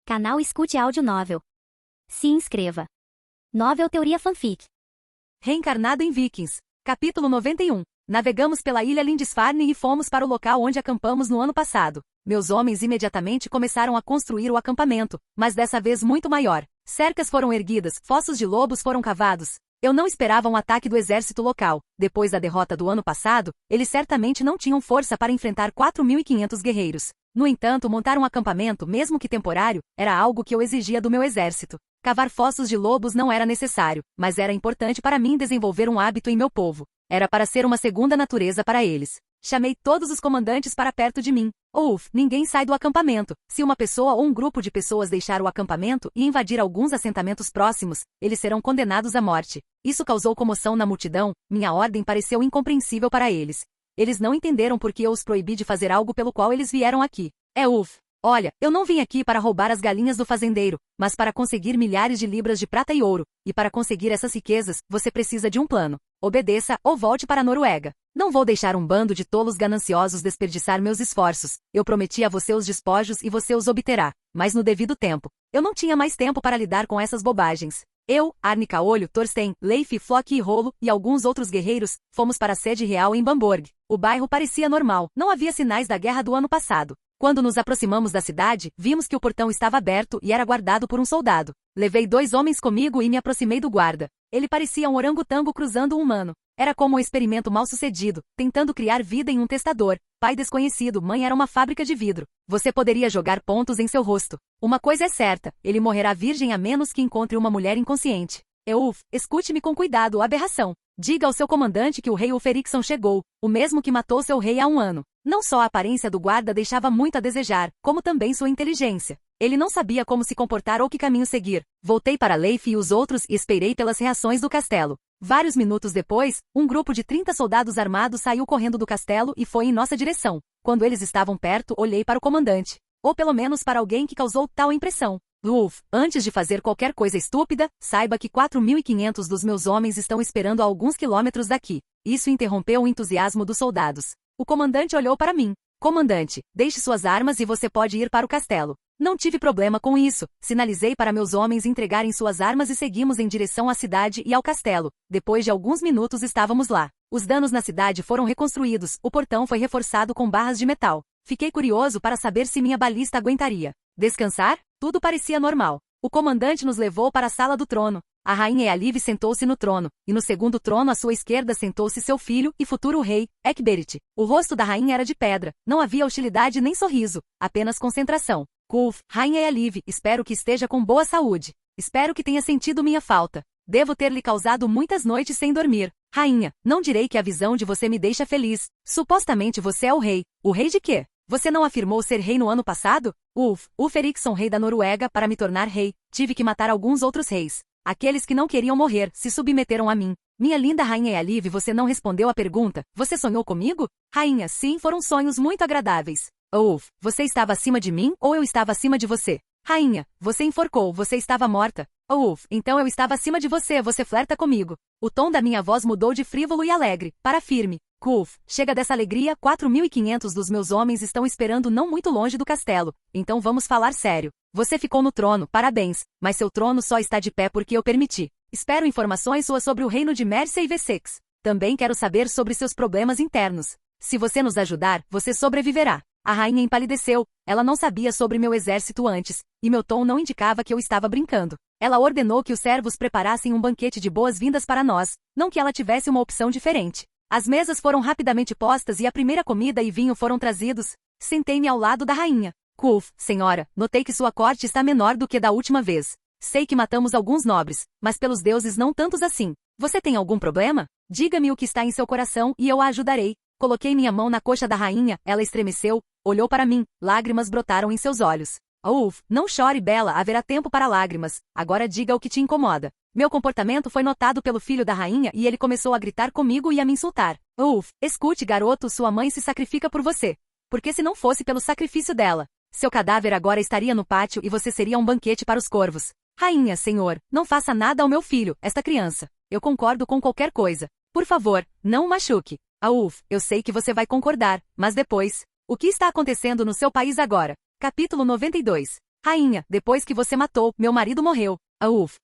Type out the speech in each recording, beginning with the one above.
Canal Escute Áudio Novel. Se inscreva. Novel Teoria Fanfic. Reencarnado em Vikings. Capítulo 91. Navegamos pela ilha Lindisfarne e fomos para o local onde acampamos no ano passado. Meus homens imediatamente começaram a construir o acampamento, mas dessa vez muito maior. Cercas foram erguidas, fossos de lobos foram cavados. Eu não esperava um ataque do exército local. Depois da derrota do ano passado, eles certamente não tinham força para enfrentar 4.500 guerreiros. No entanto, montar um acampamento, mesmo que temporário, era algo que eu exigia do meu exército. Cavar fossos de lobos não era necessário, mas era importante para mim desenvolver um hábito em meu povo. Era para ser uma segunda natureza para eles. Chamei todos os comandantes para perto de mim. Ninguém sai do acampamento. Se uma pessoa ou um grupo de pessoas deixar o acampamento e invadir alguns assentamentos próximos, eles serão condenados à morte. Isso causou comoção na multidão, minha ordem pareceu incompreensível para eles. Eles não entenderam por que eu os proibi de fazer algo pelo qual eles vieram aqui. Olha, eu não vim aqui para roubar as galinhas do fazendeiro, mas para conseguir milhares de libras de prata e ouro, e para conseguir essas riquezas, você precisa de um plano. Obedeça ou volte para a Noruega. Não vou deixar um bando de tolos gananciosos desperdiçar meus esforços. Eu prometi a você os despojos e você os obterá, mas no devido tempo. Eu não tinha mais tempo para lidar com essas bobagens. Eu, Arnica Olho, Thorstein, Leif, Flock e Rolo, e alguns outros guerreiros, fomos para a sede real em Bamborg. O bairro parecia normal, não havia sinais da guerra do ano passado. Quando nos aproximamos da cidade, vimos que o portão estava aberto e era guardado por um soldado. Levei 2 homens comigo e me aproximei do guarda. Ele parecia um orangotango cruzando um humano. Era como um experimento mal sucedido, tentando criar vida em um testador. Pai desconhecido, mãe era uma fábrica de vidro. Você poderia jogar pontos em seu rosto. Uma coisa é certa, ele morrerá virgem a menos que encontre uma mulher inconsciente. Escute-me com cuidado, aberração. Diga ao seu comandante que o rei Ulfericsson chegou, o mesmo que matou seu rei há 1 ano. Não só a aparência do guarda deixava muito a desejar, como também sua inteligência. Ele não sabia como se comportar ou que caminho seguir. Voltei para Leif e os outros e esperei pelas reações do castelo. Vários minutos depois, um grupo de 30 soldados armados saiu correndo do castelo e foi em nossa direção. Quando eles estavam perto, olhei para o comandante. Ou pelo menos para alguém que causou tal impressão. Antes de fazer qualquer coisa estúpida, saiba que 4.500 dos meus homens estão esperando a alguns quilômetros daqui. Isso interrompeu o entusiasmo dos soldados. O comandante olhou para mim. Comandante, deixe suas armas e você pode ir para o castelo. Não tive problema com isso. Sinalizei para meus homens entregarem suas armas e seguimos em direção à cidade e ao castelo. Depois de alguns minutos estávamos lá. Os danos na cidade foram reconstruídos, o portão foi reforçado com barras de metal. Fiquei curioso para saber se minha balista aguentaria. Descansar? Tudo parecia normal. O comandante nos levou para a sala do trono. A rainha Ealiv sentou-se no trono, e no segundo trono à sua esquerda sentou-se seu filho e futuro rei, Ecgberith. O rosto da rainha era de pedra, não havia hostilidade nem sorriso, apenas concentração. Rainha Ealiv, espero que esteja com boa saúde. Espero que tenha sentido minha falta. Devo ter lhe causado muitas noites sem dormir. Rainha, não direi que a visão de você me deixa feliz. Supostamente você é o rei. O rei de quê? Você não afirmou ser rei no ano passado? Ulfericsson, rei da Noruega, para me tornar rei, tive que matar alguns outros reis. Aqueles que não queriam morrer, se submeteram a mim. Minha linda rainha Ealiv, você não respondeu à pergunta. Você sonhou comigo? Rainha, sim, foram sonhos muito agradáveis. Você estava acima de mim ou eu estava acima de você? Rainha, você enforcou, você estava morta. Então eu estava acima de você, você flerta comigo. O tom da minha voz mudou de frívolo e alegre, para firme. Chega dessa alegria, 4.500 dos meus homens estão esperando não muito longe do castelo. Então vamos falar sério. Você ficou no trono, parabéns, mas seu trono só está de pé porque eu permiti. Espero informações suas sobre o reino de Mercia e Wessex. Também quero saber sobre seus problemas internos. Se você nos ajudar, você sobreviverá. A rainha empalideceu, ela não sabia sobre meu exército antes, e meu tom não indicava que eu estava brincando. Ela ordenou que os servos preparassem um banquete de boas-vindas para nós, não que ela tivesse uma opção diferente. As mesas foram rapidamente postas e a primeira comida e vinho foram trazidos. Sentei-me ao lado da rainha. Senhora, notei que sua corte está menor do que da última vez. Sei que matamos alguns nobres, mas pelos deuses não tantos assim. Você tem algum problema? Diga-me o que está em seu coração e eu a ajudarei. Coloquei minha mão na coxa da rainha, ela estremeceu, olhou para mim, lágrimas brotaram em seus olhos. Não chore, Bela, haverá tempo para lágrimas. Agora diga o que te incomoda. Meu comportamento foi notado pelo filho da rainha e ele começou a gritar comigo e a me insultar. Escute, garoto, sua mãe se sacrifica por você. Porque se não fosse pelo sacrifício dela, seu cadáver agora estaria no pátio e você seria um banquete para os corvos. Rainha, senhor, não faça nada ao meu filho, esta criança. Eu concordo com qualquer coisa. Por favor, não o machuque. Eu sei que você vai concordar, mas depois. O que está acontecendo no seu país agora? Capítulo 92. Rainha, depois que você matou, meu marido morreu.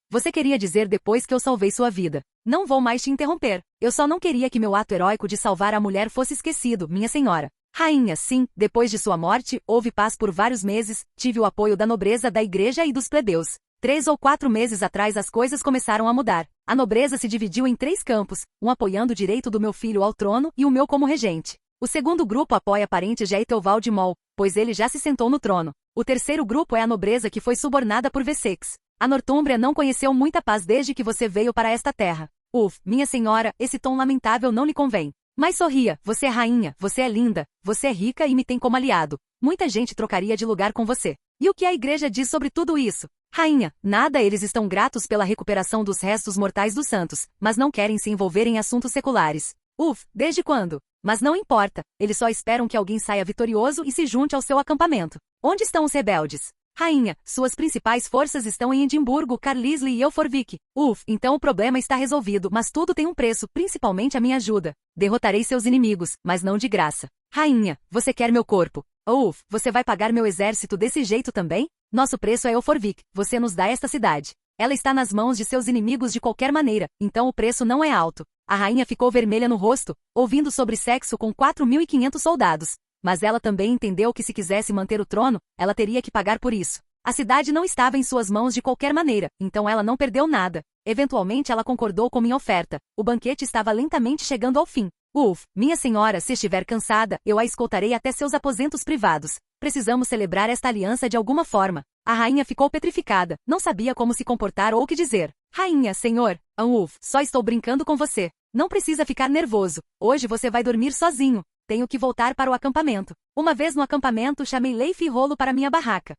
Você queria dizer depois que eu salvei sua vida. Não vou mais te interromper. Eu só não queria que meu ato heróico de salvar a mulher fosse esquecido, minha senhora. Rainha, sim, depois de sua morte, houve paz por vários meses, tive o apoio da nobreza da igreja e dos plebeus. 3 ou 4 meses atrás as coisas começaram a mudar. A nobreza se dividiu em 3 campos, um apoiando o direito do meu filho ao trono e o meu como regente. O segundo grupo apoia parente de Aethelwald de Mol, pois ele já se sentou no trono. O terceiro grupo é a nobreza que foi subornada por Wessex. A Nortúmbria não conheceu muita paz desde que você veio para esta terra. Minha senhora, esse tom lamentável não lhe convém. Mas sorria, você é rainha, você é linda, você é rica e me tem como aliado. Muita gente trocaria de lugar com você. E o que a igreja diz sobre tudo isso? Rainha, nada, eles estão gratos pela recuperação dos restos mortais dos santos, mas não querem se envolver em assuntos seculares. Desde quando? Mas não importa, eles só esperam que alguém saia vitorioso e se junte ao seu acampamento. Onde estão os rebeldes? Rainha, suas principais forças estão em Edimburgo, Carlisle e Elforvik. Então o problema está resolvido, mas tudo tem um preço, principalmente a minha ajuda. Derrotarei seus inimigos, mas não de graça. Rainha, você quer meu corpo? Você vai pagar meu exército desse jeito também? Nosso preço é Elforvik, você nos dá esta cidade. Ela está nas mãos de seus inimigos de qualquer maneira, então o preço não é alto. A rainha ficou vermelha no rosto, ouvindo sobre sexo com 4.500 soldados. Mas ela também entendeu que se quisesse manter o trono, ela teria que pagar por isso. A cidade não estava em suas mãos de qualquer maneira, então ela não perdeu nada. Eventualmente ela concordou com minha oferta. O banquete estava lentamente chegando ao fim. Minha senhora, se estiver cansada, eu a escoltarei até seus aposentos privados. Precisamos celebrar esta aliança de alguma forma. A rainha ficou petrificada, não sabia como se comportar ou o que dizer. Rainha, senhor, só estou brincando com você. Não precisa ficar nervoso. Hoje você vai dormir sozinho. Tenho que voltar para o acampamento. Uma vez no acampamento, chamei Leif e Rolo para minha barraca.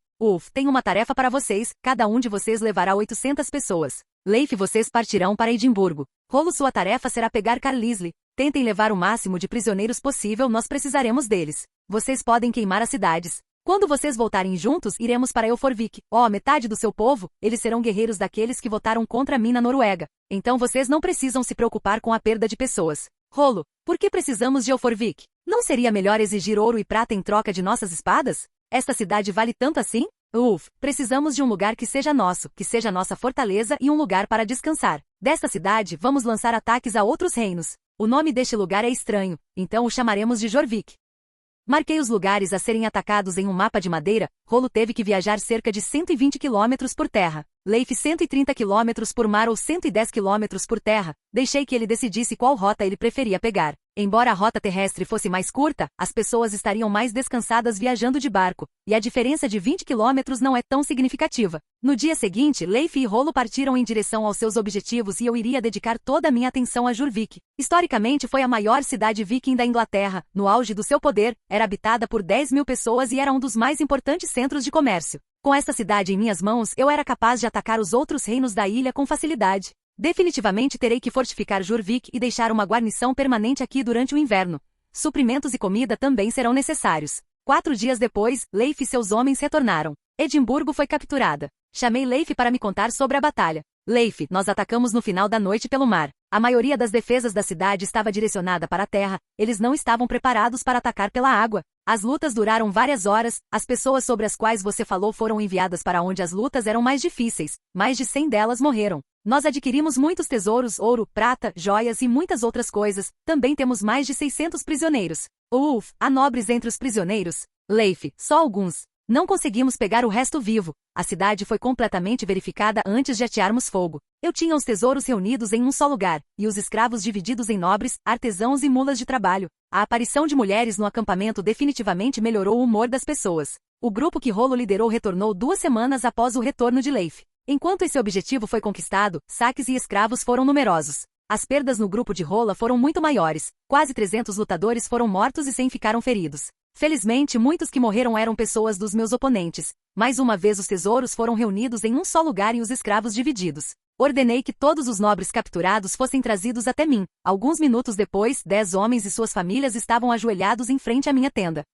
Tenho uma tarefa para vocês, cada um de vocês levará 800 pessoas. Leif, vocês partirão para Edimburgo. Rolo, sua tarefa será pegar Carlisle. Tentem levar o máximo de prisioneiros possível, nós precisaremos deles. Vocês podem queimar as cidades. Quando vocês voltarem juntos, iremos para Elforvik. Metade do seu povo, eles serão guerreiros daqueles que votaram contra mim na Noruega. Então vocês não precisam se preocupar com a perda de pessoas. Rolo, por que precisamos de Elforvik? Não seria melhor exigir ouro e prata em troca de nossas espadas? Esta cidade vale tanto assim? Precisamos de um lugar que seja nosso, que seja nossa fortaleza e um lugar para descansar. Desta cidade, vamos lançar ataques a outros reinos. O nome deste lugar é estranho, então o chamaremos de Jorvik. Marquei os lugares a serem atacados em um mapa de madeira. Rolo teve que viajar cerca de 120 km por terra. Leif 130 km por mar ou 110 km por terra. Deixei que ele decidisse qual rota ele preferia pegar. Embora a rota terrestre fosse mais curta, as pessoas estariam mais descansadas viajando de barco, e a diferença de 20 km não é tão significativa. No dia seguinte, Leif e Rolo partiram em direção aos seus objetivos e eu iria dedicar toda a minha atenção a Jorvik. Historicamente foi a maior cidade viking da Inglaterra, no auge do seu poder, era habitada por 10.000 pessoas e era um dos mais importantes centros de comércio. Com esta cidade em minhas mãos, eu era capaz de atacar os outros reinos da ilha com facilidade. Definitivamente terei que fortificar Jorvik e deixar uma guarnição permanente aqui durante o inverno. Suprimentos e comida também serão necessários. 4 dias depois, Leif e seus homens retornaram. Edimburgo foi capturada. Chamei Leif para me contar sobre a batalha. Leif, nós atacamos no final da noite pelo mar. A maioria das defesas da cidade estava direcionada para a terra, eles não estavam preparados para atacar pela água. As lutas duraram várias horas, as pessoas sobre as quais você falou foram enviadas para onde as lutas eram mais difíceis, mais de 100 delas morreram. Nós adquirimos muitos tesouros, ouro, prata, joias e muitas outras coisas, também temos mais de 600 prisioneiros. Há nobres entre os prisioneiros? Leif, só alguns. Não conseguimos pegar o resto vivo. A cidade foi completamente verificada antes de atearmos fogo. Eu tinha os tesouros reunidos em um só lugar, e os escravos divididos em nobres, artesãos e mulas de trabalho. A aparição de mulheres no acampamento definitivamente melhorou o humor das pessoas. O grupo que Rolo liderou retornou 2 semanas após o retorno de Leif. Enquanto esse objetivo foi conquistado, saques e escravos foram numerosos. As perdas no grupo de Rola foram muito maiores. Quase 300 lutadores foram mortos e 100 ficaram feridos. Felizmente, muitos que morreram eram pessoas dos meus oponentes. Mais uma vez os tesouros foram reunidos em um só lugar e os escravos divididos. Ordenei que todos os nobres capturados fossem trazidos até mim. Alguns minutos depois, 10 homens e suas famílias estavam ajoelhados em frente à minha tenda.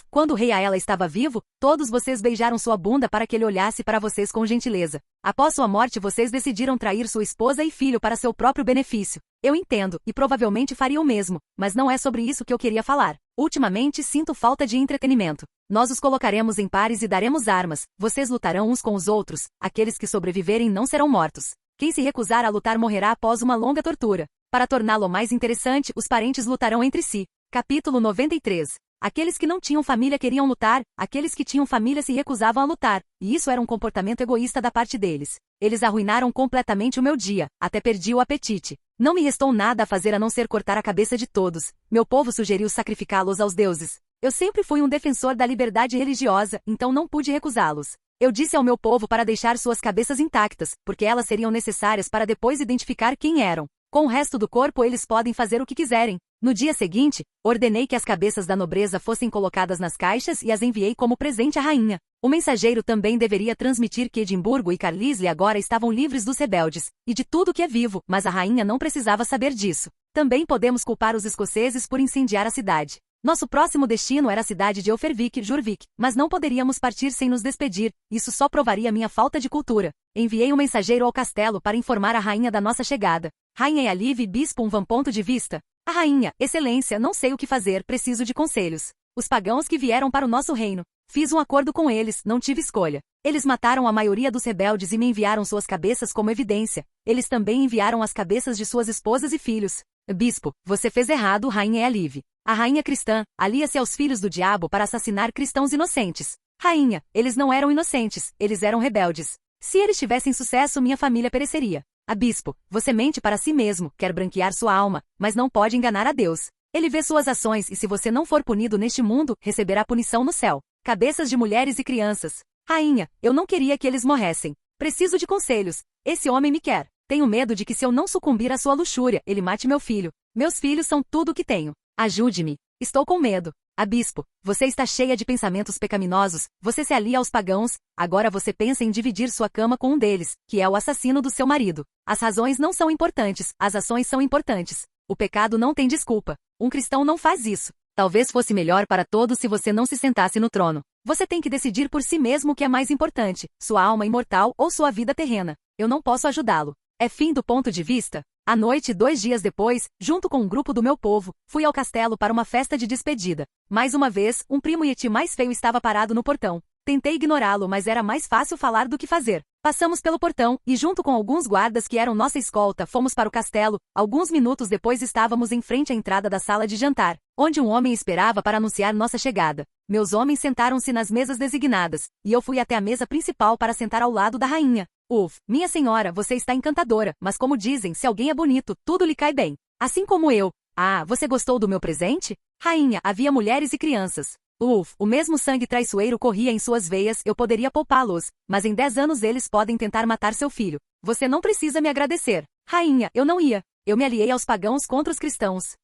Quando o rei Aela estava vivo, todos vocês beijaram sua bunda para que ele olhasse para vocês com gentileza. Após sua morte, vocês decidiram trair sua esposa e filho para seu próprio benefício. Eu entendo, e provavelmente faria o mesmo, mas não é sobre isso que eu queria falar. Ultimamente sinto falta de entretenimento. Nós os colocaremos em pares e daremos armas, vocês lutarão uns com os outros, aqueles que sobreviverem não serão mortos. Quem se recusar a lutar morrerá após uma longa tortura. Para torná-lo mais interessante, os parentes lutarão entre si. Capítulo 93. Aqueles que não tinham família queriam lutar, aqueles que tinham família se recusavam a lutar, e isso era um comportamento egoísta da parte deles. Eles arruinaram completamente o meu dia, até perdi o apetite. Não me restou nada a fazer a não ser cortar a cabeça de todos. Meu povo sugeriu sacrificá-los aos deuses. Eu sempre fui um defensor da liberdade religiosa, então não pude recusá-los. Eu disse ao meu povo para deixar suas cabeças intactas, porque elas seriam necessárias para depois identificar quem eram. Com o resto do corpo eles podem fazer o que quiserem. No dia seguinte, ordenei que as cabeças da nobreza fossem colocadas nas caixas e as enviei como presente à rainha. O mensageiro também deveria transmitir que Edimburgo e Carlisle agora estavam livres dos rebeldes, e de tudo que é vivo, mas a rainha não precisava saber disso. Também podemos culpar os escoceses por incendiar a cidade. Nosso próximo destino era a cidade de Jurvik, mas não poderíamos partir sem nos despedir, isso só provaria minha falta de cultura. Enviei um mensageiro ao castelo para informar a rainha da nossa chegada. Rainha Yaliv, bispo ponto de vista. A rainha, excelência, não sei o que fazer, preciso de conselhos. Os pagãos que vieram para o nosso reino. Fiz um acordo com eles, não tive escolha. Eles mataram a maioria dos rebeldes e me enviaram suas cabeças como evidência. Eles também enviaram as cabeças de suas esposas e filhos. Bispo, você fez errado, rainha Yaliv. A rainha cristã alia-se aos filhos do diabo para assassinar cristãos inocentes. Rainha, eles não eram inocentes, eles eram rebeldes. Se eles tivessem sucesso, minha família pereceria. A bispo, você mente para si mesmo, quer branquear sua alma, mas não pode enganar a Deus. Ele vê suas ações e se você não for punido neste mundo, receberá punição no céu. Cabeças de mulheres e crianças. Rainha, eu não queria que eles morressem. Preciso de conselhos. Esse homem me quer. Tenho medo de que se eu não sucumbir à sua luxúria, ele mate meu filho. Meus filhos são tudo o que tenho. Ajude-me. Estou com medo. A bispo, você está cheia de pensamentos pecaminosos, você se alia aos pagãos, agora você pensa em dividir sua cama com um deles, que é o assassino do seu marido. As razões não são importantes, as ações são importantes. O pecado não tem desculpa. Um cristão não faz isso. Talvez fosse melhor para todos se você não se sentasse no trono. Você tem que decidir por si mesmo o que é mais importante, sua alma imortal ou sua vida terrena. Eu não posso ajudá-lo. É fim do ponto de vista? À noite, 2 dias depois, junto com um grupo do meu povo, fui ao castelo para uma festa de despedida. Mais uma vez, um primo Yeti mais feio estava parado no portão. Tentei ignorá-lo, mas era mais fácil falar do que fazer. Passamos pelo portão, e junto com alguns guardas que eram nossa escolta, fomos para o castelo. Alguns minutos depois estávamos em frente à entrada da sala de jantar, onde um homem esperava para anunciar nossa chegada. Meus homens sentaram-se nas mesas designadas, e eu fui até a mesa principal para sentar ao lado da rainha. Minha senhora, você está encantadora, mas como dizem, se alguém é bonito, tudo lhe cai bem. Assim como eu. Ah, você gostou do meu presente? Rainha, havia mulheres e crianças. O mesmo sangue traiçoeiro corria em suas veias, eu poderia poupá-los, mas em 10 anos eles podem tentar matar seu filho. Você não precisa me agradecer. Rainha, eu não ia. Eu me aliei aos pagãos contra os cristãos.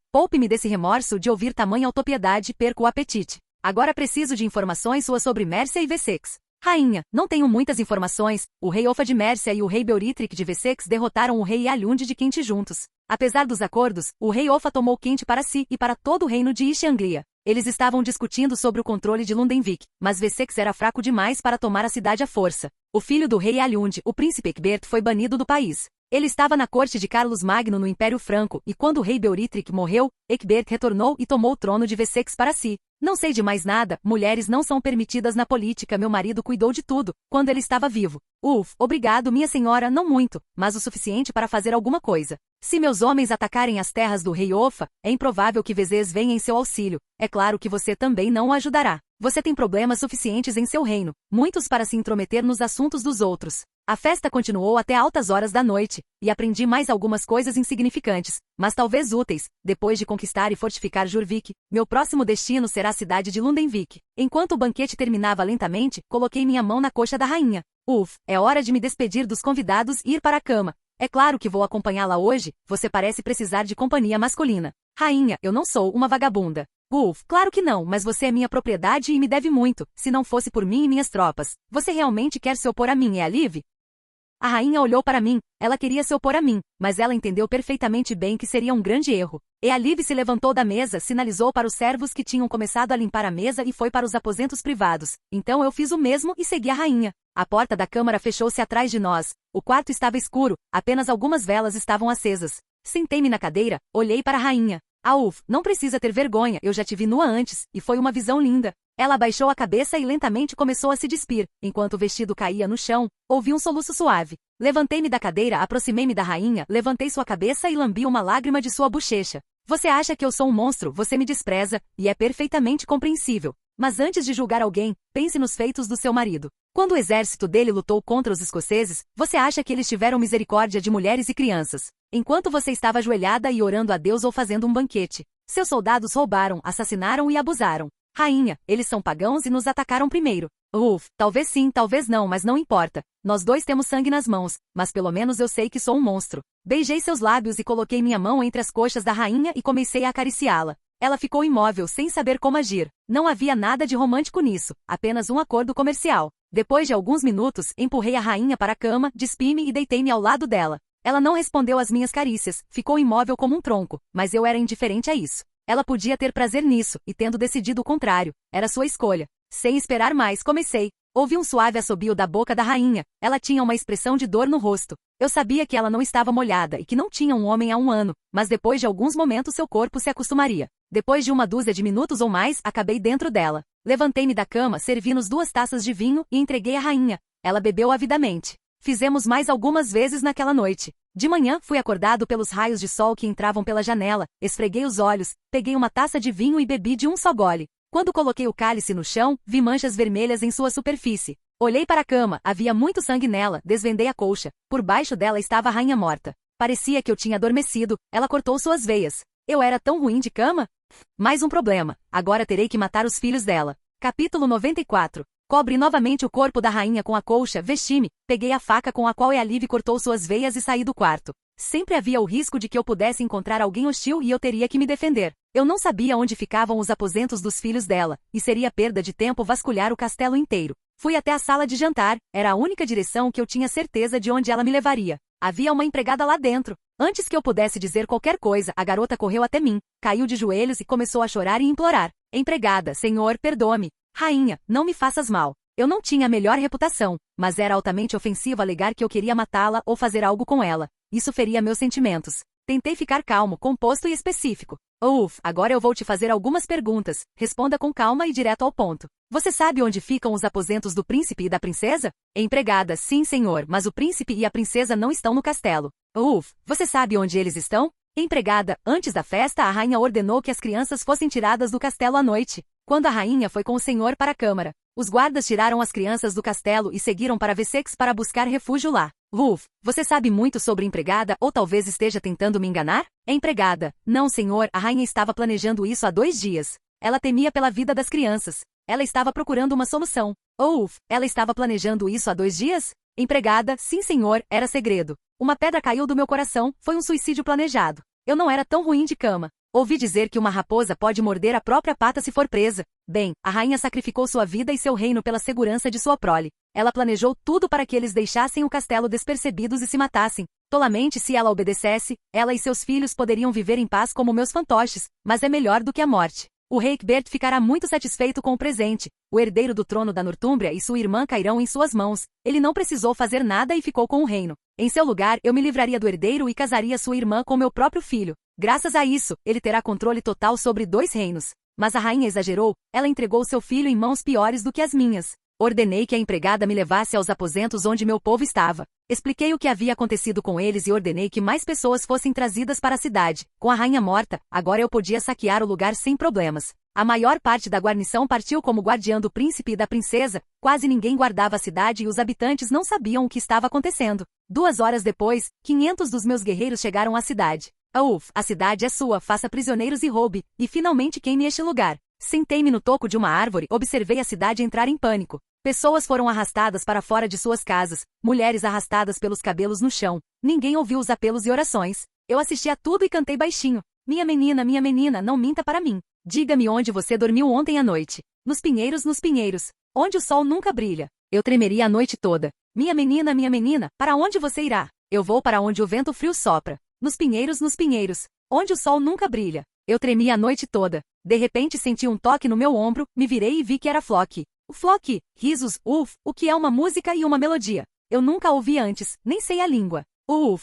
Poupe-me desse remorso de ouvir tamanha autopiedade, perco o apetite. Agora preciso de informações suas sobre Mércia e Wessex. Rainha, não tenho muitas informações. O rei Ofa de Mércia e o rei Beoritric de Wessex derrotaram o rei Yalund de Kent juntos. Apesar dos acordos, o rei Ofa tomou Kent para si e para todo o reino de East Anglia. Eles estavam discutindo sobre o controle de Lundenwic, mas Wessex era fraco demais para tomar a cidade à força. O filho do rei Yalund, o príncipe Egbert, foi banido do país. Ele estava na corte de Carlos Magno no Império Franco, e quando o rei Beoritric morreu, Egbert retornou e tomou o trono de Wessex para si. Não sei de mais nada, mulheres não são permitidas na política, meu marido cuidou de tudo, quando ele estava vivo. Obrigado minha senhora, não muito, mas o suficiente para fazer alguma coisa. Se meus homens atacarem as terras do rei Ofa, é improvável que Wessex venha em seu auxílio. É claro que você também não o ajudará. Você tem problemas suficientes em seu reino, muitos para se intrometer nos assuntos dos outros. A festa continuou até altas horas da noite, e aprendi mais algumas coisas insignificantes, mas talvez úteis. Depois de conquistar e fortificar Jurvik, meu próximo destino será a cidade de Lundenwic. Enquanto o banquete terminava lentamente, coloquei minha mão na coxa da rainha. É hora de me despedir dos convidados e ir para a cama. É claro que vou acompanhá-la hoje, você parece precisar de companhia masculina. Rainha, eu não sou uma vagabunda. Claro que não, mas você é minha propriedade e me deve muito, se não fosse por mim e minhas tropas. Você realmente quer se opor a mim, Yaliv? A rainha olhou para mim, ela queria se opor a mim, mas ela entendeu perfeitamente bem que seria um grande erro. Yaliv se levantou da mesa, sinalizou para os servos que tinham começado a limpar a mesa e foi para os aposentos privados. Então eu fiz o mesmo e segui a rainha. A porta da câmara fechou-se atrás de nós. O quarto estava escuro, apenas algumas velas estavam acesas. Sentei-me na cadeira, olhei para a rainha. Auf, não precisa ter vergonha, eu já te vi nua antes, e foi uma visão linda. Ela abaixou a cabeça e lentamente começou a se despir. Enquanto o vestido caía no chão, ouvi um soluço suave. Levantei-me da cadeira, aproximei-me da rainha, levantei sua cabeça e lambi uma lágrima de sua bochecha. Você acha que eu sou um monstro, você me despreza, e é perfeitamente compreensível. Mas antes de julgar alguém, pense nos feitos do seu marido. Quando o exército dele lutou contra os escoceses, você acha que eles tiveram misericórdia de mulheres e crianças? Enquanto você estava ajoelhada e orando a Deus ou fazendo um banquete, seus soldados roubaram, assassinaram e abusaram. Rainha, eles são pagãos e nos atacaram primeiro. Talvez sim, talvez não, mas não importa. Nós dois temos sangue nas mãos, mas pelo menos eu sei que sou um monstro. Beijei seus lábios e coloquei minha mão entre as coxas da rainha e comecei a acariciá-la. Ela ficou imóvel, sem saber como agir. Não havia nada de romântico nisso, apenas um acordo comercial. Depois de alguns minutos, empurrei a rainha para a cama, despi-me e deitei-me ao lado dela. Ela não respondeu às minhas carícias, ficou imóvel como um tronco, mas eu era indiferente a isso. Ela podia ter prazer nisso, e tendo decidido o contrário, era sua escolha. Sem esperar mais, comecei. Ouvi um suave assobio da boca da rainha. Ela tinha uma expressão de dor no rosto. Eu sabia que ela não estava molhada e que não tinha um homem há um ano, mas depois de alguns momentos seu corpo se acostumaria. Depois de uma dúzia de minutos ou mais, acabei dentro dela. Levantei-me da cama, servi-nos 2 taças de vinho e entreguei à rainha. Ela bebeu avidamente. Fizemos mais algumas vezes naquela noite. De manhã, fui acordado pelos raios de sol que entravam pela janela, esfreguei os olhos, peguei uma taça de vinho e bebi de um só gole. Quando coloquei o cálice no chão, vi manchas vermelhas em sua superfície. Olhei para a cama, havia muito sangue nela, desvendei a colcha. Por baixo dela estava a rainha morta. Parecia que eu tinha adormecido, ela cortou suas veias. Eu era tão ruim de cama? Mais um problema, agora terei que matar os filhos dela. Capítulo 94. Cobre novamente o corpo da rainha com a colcha, vesti-me, peguei a faca com a qual Ealive cortou suas veias e saí do quarto. Sempre havia o risco de que eu pudesse encontrar alguém hostil e eu teria que me defender. Eu não sabia onde ficavam os aposentos dos filhos dela, e seria perda de tempo vasculhar o castelo inteiro. Fui até a sala de jantar, era a única direção que eu tinha certeza de onde ela me levaria. Havia uma empregada lá dentro. Antes que eu pudesse dizer qualquer coisa, a garota correu até mim, caiu de joelhos e começou a chorar e implorar. Empregada, senhor, perdoe-me. Rainha, não me faças mal. Eu não tinha a melhor reputação, mas era altamente ofensivo alegar que eu queria matá-la ou fazer algo com ela. Isso feria meus sentimentos. Tentei ficar calmo, composto e específico. Agora eu vou te fazer algumas perguntas. Responda com calma e direto ao ponto. Você sabe onde ficam os aposentos do príncipe e da princesa? Empregada, sim, senhor, mas o príncipe e a princesa não estão no castelo. Você sabe onde eles estão? Empregada, antes da festa a rainha ordenou que as crianças fossem tiradas do castelo à noite. Quando a rainha foi com o senhor para a câmara, os guardas tiraram as crianças do castelo e seguiram para Wessex para buscar refúgio lá. Você sabe muito sobre empregada ou talvez esteja tentando me enganar? Empregada, não senhor, a rainha estava planejando isso há 2 dias. Ela temia pela vida das crianças. Ela estava procurando uma solução. Ela estava planejando isso há 2 dias? Empregada, sim senhor, era segredo. Uma pedra caiu do meu coração, foi um suicídio planejado. Eu não era tão ruim de cama. Ouvi dizer que uma raposa pode morder a própria pata se for presa. Bem, a rainha sacrificou sua vida e seu reino pela segurança de sua prole. Ela planejou tudo para que eles deixassem o castelo despercebidos e se matassem. Tolamente, se ela obedecesse, ela e seus filhos poderiam viver em paz como meus fantoches, mas é melhor do que a morte. O rei Egbert ficará muito satisfeito com o presente. O herdeiro do trono da Nortúmbria e sua irmã cairão em suas mãos. Ele não precisou fazer nada e ficou com o reino. Em seu lugar, eu me livraria do herdeiro e casaria sua irmã com meu próprio filho. Graças a isso, ele terá controle total sobre 2 reinos. Mas a rainha exagerou, ela entregou seu filho em mãos piores do que as minhas. Ordenei que a empregada me levasse aos aposentos onde meu povo estava. Expliquei o que havia acontecido com eles e ordenei que mais pessoas fossem trazidas para a cidade. Com a rainha morta, agora eu podia saquear o lugar sem problemas. A maior parte da guarnição partiu como guardiã do príncipe e da princesa, quase ninguém guardava a cidade e os habitantes não sabiam o que estava acontecendo. 2 horas depois, 500 dos meus guerreiros chegaram à cidade. A cidade é sua, faça prisioneiros e roube, e finalmente queime este lugar. Sentei-me no toco de uma árvore, observei a cidade entrar em pânico. Pessoas foram arrastadas para fora de suas casas, mulheres arrastadas pelos cabelos no chão. Ninguém ouviu os apelos e orações. Eu assisti a tudo e cantei baixinho. Minha menina, não minta para mim. Diga-me onde você dormiu ontem à noite. Nos pinheiros, onde o sol nunca brilha. Eu tremeria a noite toda. Minha menina, para onde você irá? Eu vou para onde o vento frio sopra. Nos pinheiros, onde o sol nunca brilha. Eu tremia a noite toda. De repente senti um toque no meu ombro, me virei e vi que era Flock. Flock, risos, o que é uma música e uma melodia? Eu nunca ouvi antes, nem sei a língua.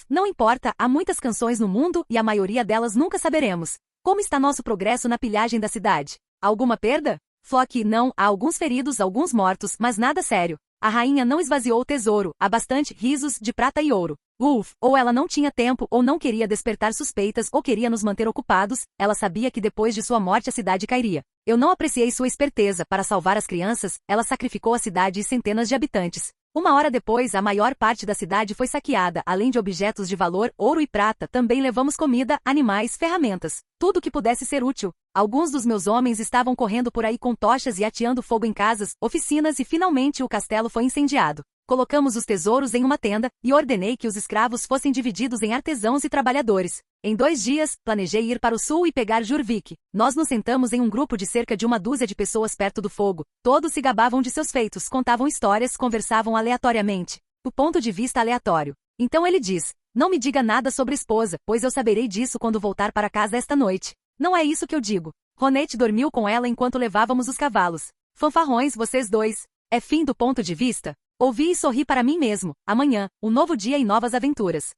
Não importa, há muitas canções no mundo e a maioria delas nunca saberemos. Como está nosso progresso na pilhagem da cidade? Alguma perda? Flock, não, há alguns feridos, alguns mortos, mas nada sério. A rainha não esvaziou o tesouro, há bastante risos de prata e ouro. Ou ela não tinha tempo, ou não queria despertar suspeitas, ou queria nos manter ocupados, ela sabia que depois de sua morte a cidade cairia. Eu não apreciei sua esperteza, para salvar as crianças, ela sacrificou a cidade e centenas de habitantes. Uma hora depois, a maior parte da cidade foi saqueada, além de objetos de valor, ouro e prata, também levamos comida, animais, ferramentas. Tudo que pudesse ser útil. Alguns dos meus homens estavam correndo por aí com tochas e ateando fogo em casas, oficinas e finalmente o castelo foi incendiado. Colocamos os tesouros em uma tenda, e ordenei que os escravos fossem divididos em artesãos e trabalhadores. Em 2 dias, planejei ir para o sul e pegar Jurvik. Nós nos sentamos em um grupo de cerca de 1 dúzia de pessoas perto do fogo. Todos se gabavam de seus feitos, contavam histórias, conversavam aleatoriamente. Do ponto de vista aleatório. Então ele diz, não me diga nada sobre esposa, pois eu saberei disso quando voltar para casa esta noite. Não é isso que eu digo. Ronete dormiu com ela enquanto levávamos os cavalos. Fanfarrões vocês dois. É fim do ponto de vista? Ouvi e sorri para mim mesmo. Amanhã, um novo dia e novas aventuras.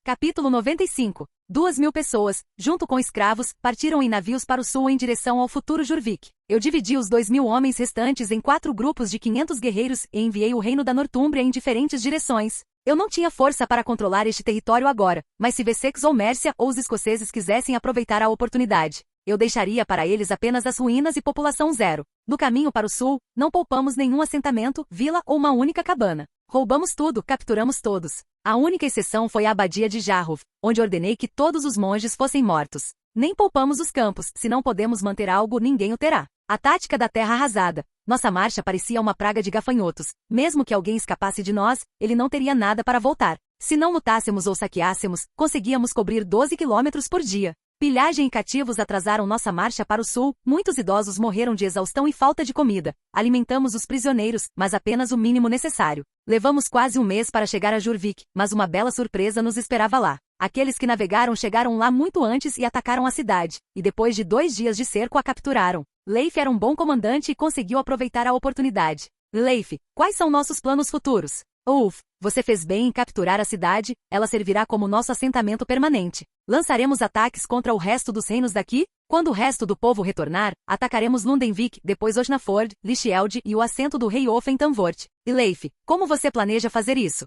Capítulo 95. 2.000 pessoas, junto com escravos, partiram em navios para o sul em direção ao futuro Jurvik. Eu dividi os 2.000 homens restantes em 4 grupos de 500 guerreiros e enviei o reino da Nortúmbria em diferentes direções. Eu não tinha força para controlar este território agora, mas se Wessex ou Mércia ou os escoceses quisessem aproveitar a oportunidade, eu deixaria para eles apenas as ruínas e população zero. No caminho para o sul, não poupamos nenhum assentamento, vila ou uma única cabana. Roubamos tudo, capturamos todos. A única exceção foi a abadia de Jarrov, onde ordenei que todos os monges fossem mortos. Nem poupamos os campos, se não podemos manter algo, ninguém o terá. A tática da terra arrasada. Nossa marcha parecia uma praga de gafanhotos. Mesmo que alguém escapasse de nós, ele não teria nada para voltar. Se não lutássemos ou saqueássemos, conseguíamos cobrir 12 quilômetros por dia. Pilhagem e cativos atrasaram nossa marcha para o sul, muitos idosos morreram de exaustão e falta de comida. Alimentamos os prisioneiros, mas apenas o mínimo necessário. Levamos quase um mês para chegar a Jurvik, mas uma bela surpresa nos esperava lá. Aqueles que navegaram chegaram lá muito antes e atacaram a cidade, e depois de 2 dias de cerco a capturaram. Leif era um bom comandante e conseguiu aproveitar a oportunidade. Leif, quais são nossos planos futuros? Você fez bem em capturar a cidade, ela servirá como nosso assentamento permanente. Lançaremos ataques contra o resto dos reinos daqui? Quando o resto do povo retornar, atacaremos Lundenvik, depois Osnafjord, Licheld e o assento do rei Ofen Tanvort. E Leif, como você planeja fazer isso?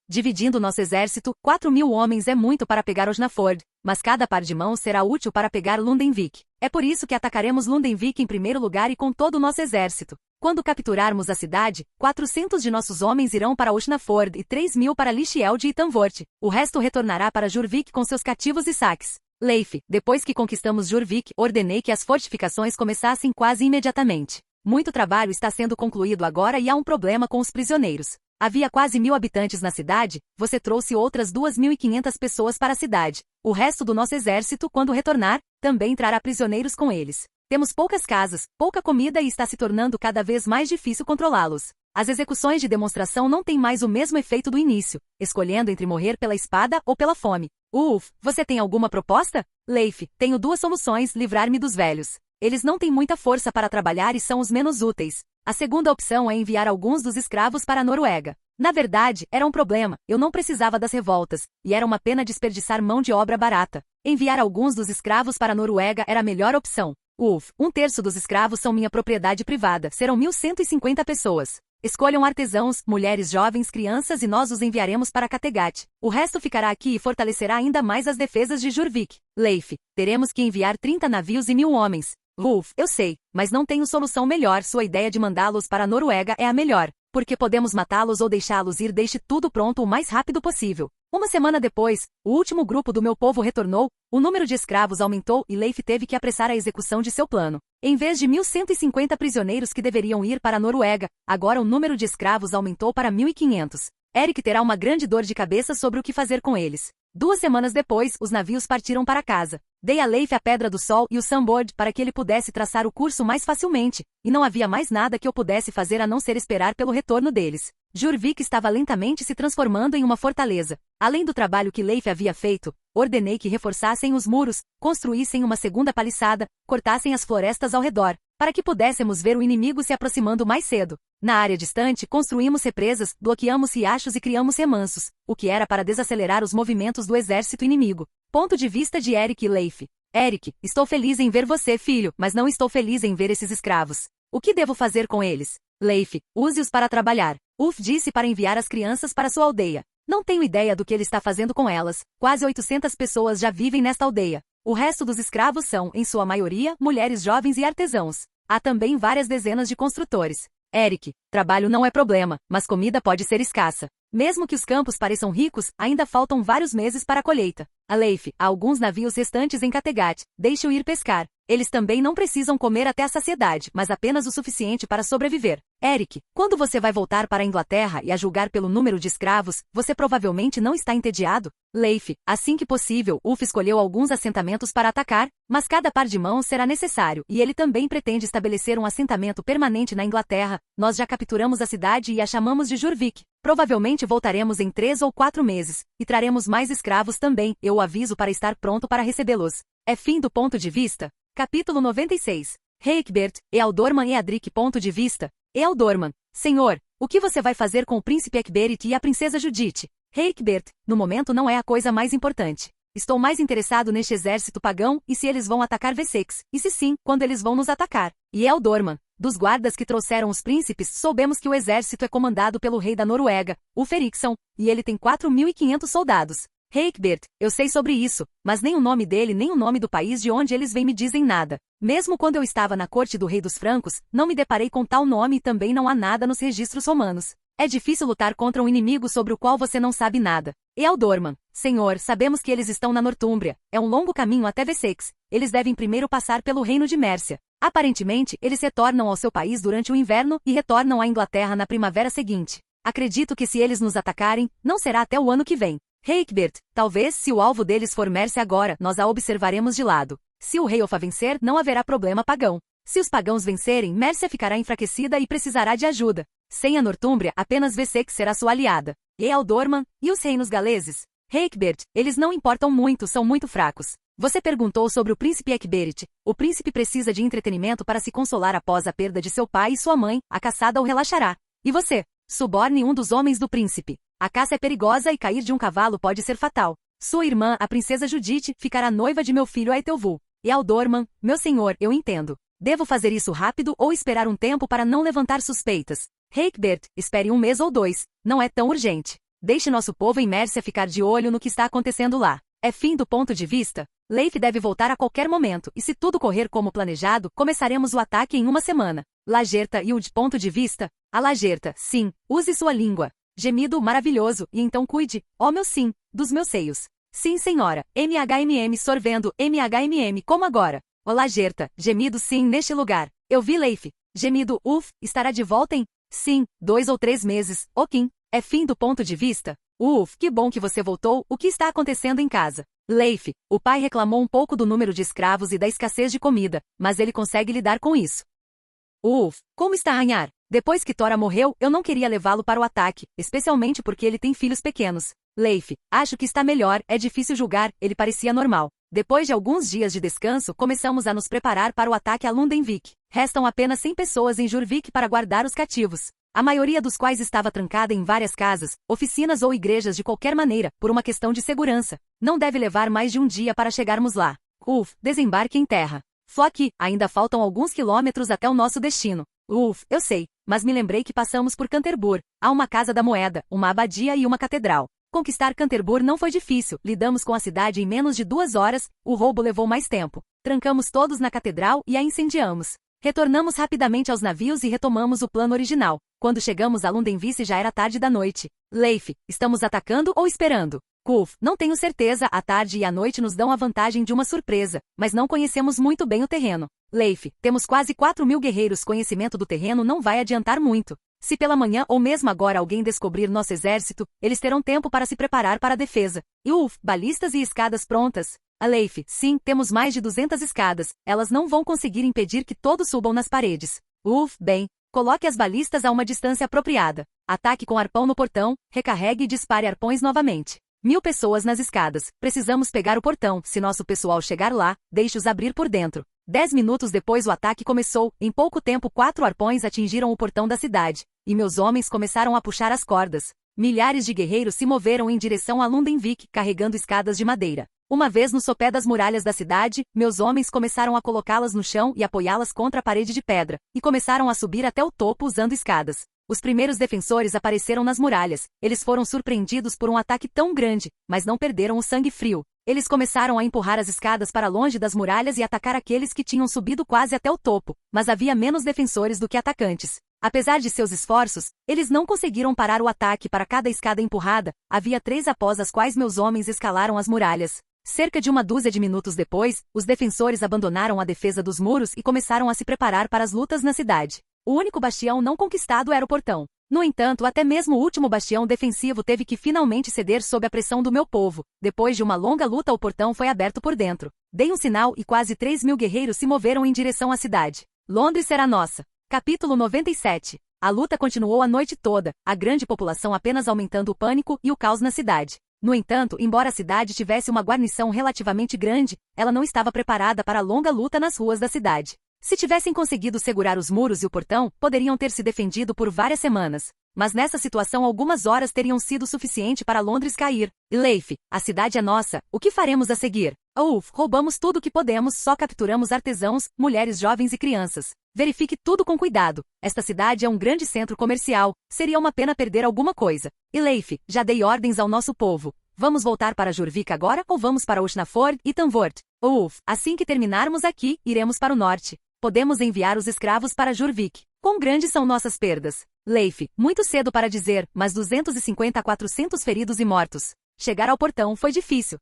Dividindo nosso exército, 4.000 homens é muito para pegar Osnafjord, mas cada par de mãos será útil para pegar Lundenvik. É por isso que atacaremos Lundenvik em primeiro lugar e com todo o nosso exército. Quando capturarmos a cidade, 400 de nossos homens irão para Osnafjord e 3.000 para Licheld e Tanvort. O resto retornará para Jurvik com seus cativos e saques. Leif, depois que conquistamos Jurvik, ordenei que as fortificações começassem quase imediatamente. Muito trabalho está sendo concluído agora e há um problema com os prisioneiros. Havia quase 1.000 habitantes na cidade, você trouxe outras 2.500 pessoas para a cidade. O resto do nosso exército, quando retornar, também trará prisioneiros com eles. Temos poucas casas, pouca comida e está se tornando cada vez mais difícil controlá-los. As execuções de demonstração não têm mais o mesmo efeito do início, escolhendo entre morrer pela espada ou pela fome. Você tem alguma proposta? Leif, tenho 2 soluções, livrar-me dos velhos. Eles não têm muita força para trabalhar e são os menos úteis. A segunda opção é enviar alguns dos escravos para a Noruega. Na verdade, era um problema, eu não precisava das revoltas, e era uma pena desperdiçar mão de obra barata. Enviar alguns dos escravos para a Noruega era a melhor opção. 1/3 dos escravos são minha propriedade privada, serão 1.150 pessoas. Escolham artesãos, mulheres jovens, crianças e nós os enviaremos para Kattegat. O resto ficará aqui e fortalecerá ainda mais as defesas de Jurvik. Leif, teremos que enviar 30 navios e 1.000 homens. Eu sei, mas não tenho solução melhor, sua ideia de mandá-los para a Noruega é a melhor, porque podemos matá-los ou deixá-los ir, deixe tudo pronto o mais rápido possível. Uma semana depois, o último grupo do meu povo retornou, o número de escravos aumentou e Leif teve que apressar a execução de seu plano. Em vez de 1.150 prisioneiros que deveriam ir para a Noruega, agora o número de escravos aumentou para 1.500. Eric terá uma grande dor de cabeça sobre o que fazer com eles. 2 semanas depois, os navios partiram para casa. Dei a Leif a Pedra do Sol e o Sunboard para que ele pudesse traçar o curso mais facilmente, e não havia mais nada que eu pudesse fazer a não ser esperar pelo retorno deles. Jurvik estava lentamente se transformando em uma fortaleza. Além do trabalho que Leif havia feito, ordenei que reforçassem os muros, construíssem uma segunda paliçada, cortassem as florestas ao redor, para que pudéssemos ver o inimigo se aproximando mais cedo. Na área distante, construímos represas, bloqueamos riachos e criamos remansos, o que era para desacelerar os movimentos do exército inimigo. Ponto de vista de Eric e Leif. Eric, estou feliz em ver você, filho, mas não estou feliz em ver esses escravos. O que devo fazer com eles? Leif, use-os para trabalhar. Ulf disse para enviar as crianças para sua aldeia. Não tenho ideia do que ele está fazendo com elas. Quase 800 pessoas já vivem nesta aldeia. O resto dos escravos são, em sua maioria, mulheres jovens e artesãos. Há também várias dezenas de construtores. Eric, trabalho não é problema, mas comida pode ser escassa. Mesmo que os campos pareçam ricos, ainda faltam vários meses para a colheita. A Leif, há alguns navios restantes em Kattegat. Deixe-o ir pescar. Eles também não precisam comer até a saciedade, mas apenas o suficiente para sobreviver. Eric, quando você vai voltar para a Inglaterra e a julgar pelo número de escravos, você provavelmente não está entediado? Leif, assim que possível, Ulf escolheu alguns assentamentos para atacar, mas cada par de mãos será necessário, e ele também pretende estabelecer um assentamento permanente na Inglaterra. Nós já capturamos a cidade e a chamamos de Jurvik. Provavelmente voltaremos em 3 ou 4 meses, e traremos mais escravos também, eu o aviso para estar pronto para recebê-los. É fim do ponto de vista. Capítulo 96. Eikbert, Ealdorman e Adrik. Ponto de vista. Ealdorman. Senhor, o que você vai fazer com o príncipe Eikberit e a princesa Judith? Eikbert, no momento não é a coisa mais importante. Estou mais interessado neste exército pagão e se eles vão atacar Wessex, e se sim, quando eles vão nos atacar. E Ealdorman, dos guardas que trouxeram os príncipes, soubemos que o exército é comandado pelo rei da Noruega, Ulf Eriksson, e ele tem 4.500 soldados. Eikbert, eu sei sobre isso, mas nem o nome dele nem o nome do país de onde eles vêm me dizem nada. Mesmo quando eu estava na corte do rei dos francos, não me deparei com tal nome e também não há nada nos registros romanos. É difícil lutar contra um inimigo sobre o qual você não sabe nada. Ealdorman, senhor, sabemos que eles estão na Nortúmbria. É um longo caminho até Wessex. Eles devem primeiro passar pelo reino de Mércia. Aparentemente, eles retornam ao seu país durante o inverno e retornam à Inglaterra na primavera seguinte. Acredito que se eles nos atacarem, não será até o ano que vem. Eikbert, talvez se o alvo deles for Mércia agora, nós a observaremos de lado. Se o rei Offa vencer, não haverá problema pagão. Se os pagãos vencerem, Mércia ficará enfraquecida e precisará de ajuda. Sem a Nortúmbria, apenas Wessex será sua aliada. Ealdorman, e os reinos galeses? Eikbert, eles não importam muito, são muito fracos. Você perguntou sobre o príncipe Eikberit. O príncipe precisa de entretenimento para se consolar após a perda de seu pai e sua mãe, a caçada o relaxará. E você? Suborne um dos homens do príncipe. A caça é perigosa e cair de um cavalo pode ser fatal. Sua irmã, a princesa Judith, ficará noiva de meu filho Aethelwulf. Ealdorman, meu senhor, eu entendo. Devo fazer isso rápido ou esperar um tempo para não levantar suspeitas? Eikbert, espere 1 mês ou 2. Não é tão urgente. Deixe nosso povo em Mércia ficar de olho no que está acontecendo lá. É fim do ponto de vista. Leif deve voltar a qualquer momento, e se tudo correr como planejado, começaremos o ataque em 1 semana. Lagerta e o de ponto de vista? A Lagerta, sim, use sua língua. Gemido maravilhoso, e então cuide, ó meu sim, dos meus seios. Sim senhora, sorvendo, como agora. Ó Lagerta, gemido sim neste lugar. Eu vi Leif. Gemido, estará de volta em? Sim, 2 ou 3 meses, Kim. É fim do ponto de vista? Que bom que você voltou, o que está acontecendo em casa? Leif, o pai reclamou um pouco do número de escravos e da escassez de comida, mas ele consegue lidar com isso. Como está Ranhar? Depois que Tora morreu, eu não queria levá-lo para o ataque, especialmente porque ele tem filhos pequenos. Leif, acho que está melhor, é difícil julgar, ele parecia normal. Depois de alguns dias de descanso, começamos a nos preparar para o ataque a Lundenvik. Restam apenas 100 pessoas em Jurvik para guardar os cativos. A maioria dos quais estava trancada em várias casas, oficinas ou igrejas de qualquer maneira, por uma questão de segurança. Não deve levar mais de um dia para chegarmos lá. Desembarque em terra. Flock, ainda faltam alguns quilômetros até o nosso destino. Eu sei, mas me lembrei que passamos por Canterbury. Há uma casa da moeda, uma abadia e uma catedral. Conquistar Canterbury não foi difícil, lidamos com a cidade em menos de 2 horas, o roubo levou mais tempo. Trancamos todos na catedral e a incendiamos. Retornamos rapidamente aos navios e retomamos o plano original. Quando chegamos a Lundenvice já era tarde da noite. Leif, estamos atacando ou esperando? Não tenho certeza, a tarde e a noite nos dão a vantagem de uma surpresa, mas não conhecemos muito bem o terreno. Leif, temos quase 4.000 guerreiros, conhecimento do terreno não vai adiantar muito. Se pela manhã ou mesmo agora alguém descobrir nosso exército, eles terão tempo para se preparar para a defesa. E balistas e escadas prontas. A Leif, sim, temos mais de 200 escadas, elas não vão conseguir impedir que todos subam nas paredes. Bem, Coloque as balistas a uma distância apropriada. Ataque com arpão no portão, recarregue e dispare arpões novamente. 1000 pessoas nas escadas. Precisamos pegar o portão. Se nosso pessoal chegar lá, deixe-os abrir por dentro. 10 minutos depois o ataque começou. Em pouco tempo 4 arpões atingiram o portão da cidade. E meus homens começaram a puxar as cordas. Milhares de guerreiros se moveram em direção a Lundenvik, carregando escadas de madeira. Uma vez no sopé das muralhas da cidade, meus homens começaram a colocá-las no chão e apoiá-las contra a parede de pedra, e começaram a subir até o topo usando escadas. Os primeiros defensores apareceram nas muralhas. Eles foram surpreendidos por um ataque tão grande, mas não perderam o sangue frio. Eles começaram a empurrar as escadas para longe das muralhas e atacar aqueles que tinham subido quase até o topo, mas havia menos defensores do que atacantes. Apesar de seus esforços, eles não conseguiram parar o ataque. Para cada escada empurrada, havia 3 após as quais meus homens escalaram as muralhas. Cerca de uma dúzia de minutos depois, os defensores abandonaram a defesa dos muros e começaram a se preparar para as lutas na cidade. O único bastião não conquistado era o portão. No entanto, até mesmo o último bastião defensivo teve que finalmente ceder sob a pressão do meu povo. Depois de uma longa luta, o portão foi aberto por dentro. Dei um sinal e quase 3.000 guerreiros se moveram em direção à cidade. Londres será nossa. Capítulo 97. A luta continuou a noite toda, a grande população apenas aumentando o pânico e o caos na cidade. No entanto, embora a cidade tivesse uma guarnição relativamente grande, ela não estava preparada para a longa luta nas ruas da cidade. Se tivessem conseguido segurar os muros e o portão, poderiam ter se defendido por várias semanas. Mas nessa situação algumas horas teriam sido suficiente para Londres cair. E Leif, a cidade é nossa, o que faremos a seguir? Roubamos tudo o que podemos, só capturamos artesãos, mulheres jovens e crianças. Verifique tudo com cuidado. Esta cidade é um grande centro comercial, seria uma pena perder alguma coisa. E Leif, já dei ordens ao nosso povo. Vamos voltar para Jurvik agora ou vamos para Oshnaford e Tanvort? Assim que terminarmos aqui, iremos para o norte. Podemos enviar os escravos para Jurvik. Quão grandes são nossas perdas? Leif, muito cedo para dizer, mas 250 a 400 feridos e mortos. Chegar ao portão foi difícil.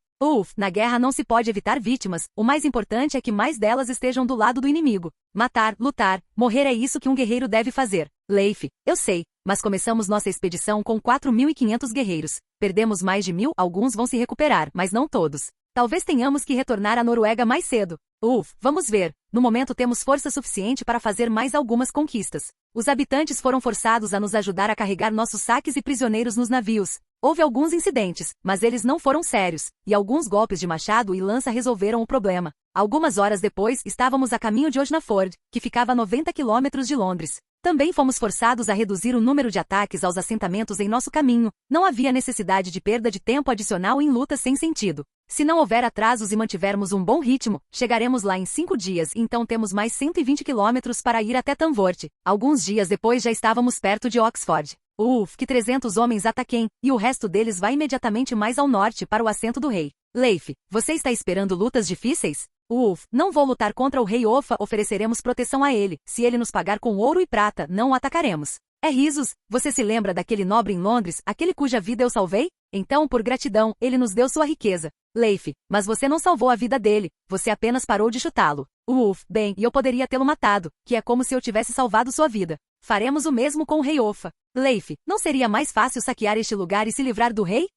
Na guerra não se pode evitar vítimas, o mais importante é que mais delas estejam do lado do inimigo. Matar, lutar, morrer é isso que um guerreiro deve fazer. Leif, eu sei, mas começamos nossa expedição com 4.500 guerreiros. Perdemos mais de 1.000, alguns vão se recuperar, mas não todos. Talvez tenhamos que retornar à Noruega mais cedo. Vamos ver. No momento temos força suficiente para fazer mais algumas conquistas. Os habitantes foram forçados a nos ajudar a carregar nossos saques e prisioneiros nos navios. Houve alguns incidentes, mas eles não foram sérios, e alguns golpes de machado e lança resolveram o problema. Algumas horas depois, estávamos a caminho de Oshnaford, que ficava a 90 quilômetros de Londres. Também fomos forçados a reduzir o número de ataques aos assentamentos em nosso caminho. Não havia necessidade de perda de tempo adicional em lutas sem sentido. Se não houver atrasos e mantivermos um bom ritmo, chegaremos lá em 5 dias, então temos mais 120 quilômetros para ir até Tanvort. Alguns dias depois já estávamos perto de Oxford. Que 300 homens ataquem, e o resto deles vai imediatamente mais ao norte para o assento do rei. Leif, você está esperando lutas difíceis? Não vou lutar contra o rei Ofa, ofereceremos proteção a ele. Se ele nos pagar com ouro e prata, não o atacaremos. É risos, você se lembra daquele nobre em Londres, aquele cuja vida eu salvei? Então, por gratidão, ele nos deu sua riqueza. Leif, mas você não salvou a vida dele, você apenas parou de chutá-lo. Bem, e eu poderia tê-lo matado, que é como se eu tivesse salvado sua vida. Faremos o mesmo com o rei Ofa. Leif, não seria mais fácil saquear este lugar e se livrar do rei?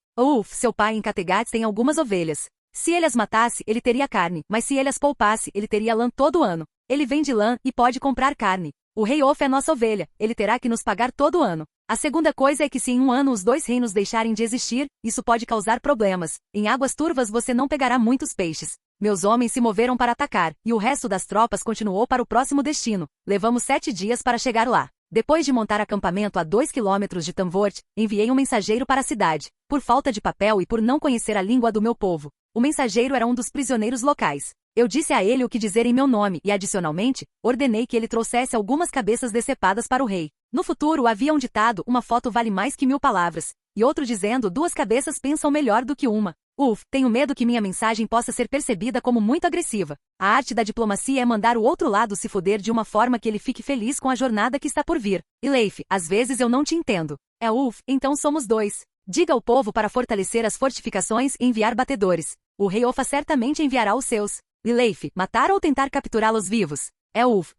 Seu pai em Kattegat tem algumas ovelhas. Se ele as matasse, ele teria carne, mas se ele as poupasse, ele teria lã todo ano. Ele vende lã e pode comprar carne. O rei Ofa é nossa ovelha, ele terá que nos pagar todo ano. A segunda coisa é que se em um ano os 2 reinos deixarem de existir, isso pode causar problemas. Em águas turvas você não pegará muitos peixes. Meus homens se moveram para atacar, e o resto das tropas continuou para o próximo destino. Levamos 7 dias para chegar lá. Depois de montar acampamento a 2 quilômetros de Tanvort, enviei um mensageiro para a cidade. Por falta de papel e por não conhecer a língua do meu povo, o mensageiro era um dos prisioneiros locais. Eu disse a ele o que dizer em meu nome e, adicionalmente, ordenei que ele trouxesse algumas cabeças decepadas para o rei. No futuro havia um ditado, uma foto vale mais que 1000 palavras, e outro dizendo 2 cabeças pensam melhor do que uma. Tenho medo que minha mensagem possa ser percebida como muito agressiva. A arte da diplomacia é mandar o outro lado se foder de uma forma que ele fique feliz com a jornada que está por vir. E Leif, às vezes eu não te entendo. Então somos 2. Diga ao povo para fortalecer as fortificações e enviar batedores. O rei Ofa certamente enviará os seus. E Leif, matar ou tentar capturá-los vivos?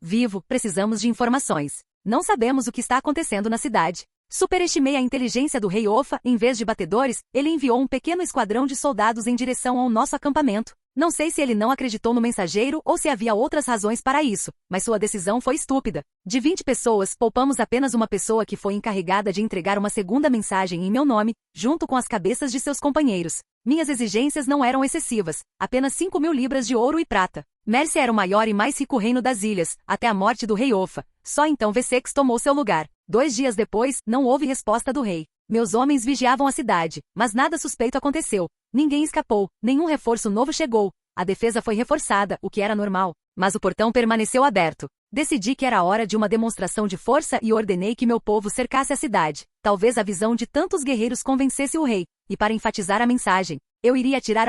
Vivo, precisamos de informações. Não sabemos o que está acontecendo na cidade. Superestimei a inteligência do rei Ofa, em vez de batedores, ele enviou um pequeno esquadrão de soldados em direção ao nosso acampamento. Não sei se ele não acreditou no mensageiro ou se havia outras razões para isso, mas sua decisão foi estúpida. De 20 pessoas, poupamos apenas uma pessoa que foi encarregada de entregar uma segunda mensagem em meu nome, junto com as cabeças de seus companheiros. Minhas exigências não eram excessivas, apenas 5.000 libras de ouro e prata. Mércia era o maior e mais rico reino das ilhas, até a morte do rei Ofa. Só então Wessex tomou seu lugar. 2 dias depois, não houve resposta do rei. Meus homens vigiavam a cidade, mas nada suspeito aconteceu. Ninguém escapou, nenhum reforço novo chegou. A defesa foi reforçada, o que era normal, mas o portão permaneceu aberto. Decidi que era hora de uma demonstração de força e ordenei que meu povo cercasse a cidade. Talvez a visão de tantos guerreiros convencesse o rei, e para enfatizar a mensagem, eu iria atirar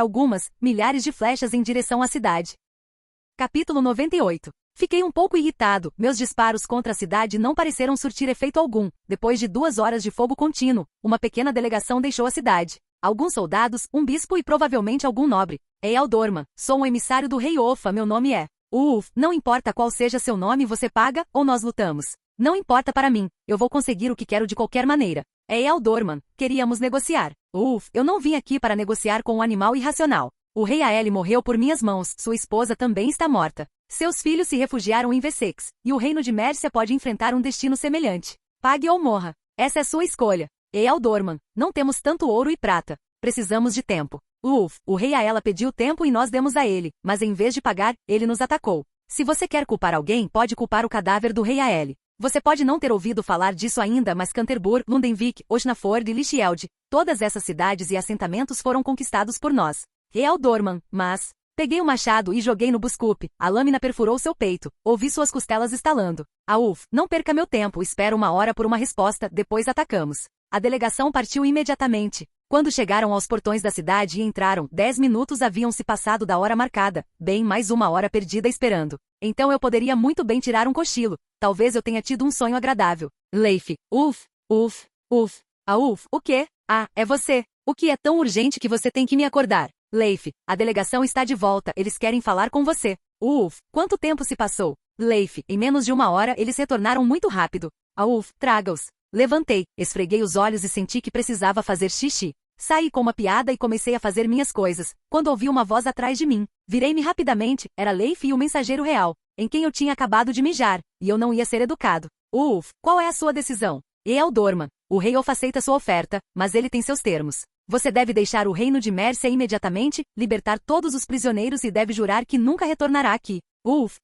milhares de flechas em direção à cidade. Capítulo 98. Fiquei um pouco irritado, meus disparos contra a cidade não pareceram surtir efeito algum. Depois de 2 horas de fogo contínuo, uma pequena delegação deixou a cidade. Alguns soldados, um bispo e provavelmente algum nobre. Eyal Dorman, sou um emissário do rei Ofa, meu nome é. Não importa qual seja seu nome, você paga, ou nós lutamos. Não importa para mim, eu vou conseguir o que quero de qualquer maneira. Eyal Dorman, queríamos negociar. Eu não vim aqui para negociar com um animal irracional. O rei Aele morreu por minhas mãos, sua esposa também está morta. Seus filhos se refugiaram em Wessex, e o reino de Mércia pode enfrentar um destino semelhante. Pague ou morra. Essa é sua escolha. Eyal Dorman, não temos tanto ouro e prata. Precisamos de tempo. O rei Aela pediu tempo e nós demos a ele, mas em vez de pagar, ele nos atacou. Se você quer culpar alguém, pode culpar o cadáver do rei Aele. Você pode não ter ouvido falar disso ainda, mas Canterbury, Lundenwic, Oshnaford e Lichfield, todas essas cidades e assentamentos foram conquistados por nós. Eyal Dorman, mas... Peguei o machado e joguei no buscupe. A lâmina perfurou seu peito. Ouvi suas costelas estalando. Não perca meu tempo, espero 1 hora por uma resposta, depois atacamos. A delegação partiu imediatamente. Quando chegaram aos portões da cidade e entraram, 10 minutos haviam se passado da hora marcada, bem mais 1 hora perdida esperando. Então eu poderia muito bem tirar um cochilo. Talvez eu tenha tido um sonho agradável. Leif, o quê? É você. O que é tão urgente que você tem que me acordar? Leif, a delegação está de volta, eles querem falar com você. Quanto tempo se passou? Leif, em menos de 1 hora eles retornaram muito rápido. Traga-os. Levantei, esfreguei os olhos e senti que precisava fazer xixi. Saí com uma piada e comecei a fazer minhas coisas, quando ouvi uma voz atrás de mim. Virei-me rapidamente, era Leif e o mensageiro real, em quem eu tinha acabado de mijar, e eu não ia ser educado. Qual é a sua decisão? Eyal Dorman, o rei Ofa aceita sua oferta, mas ele tem seus termos. Você deve deixar o reino de Mércia imediatamente, libertar todos os prisioneiros e deve jurar que nunca retornará aqui.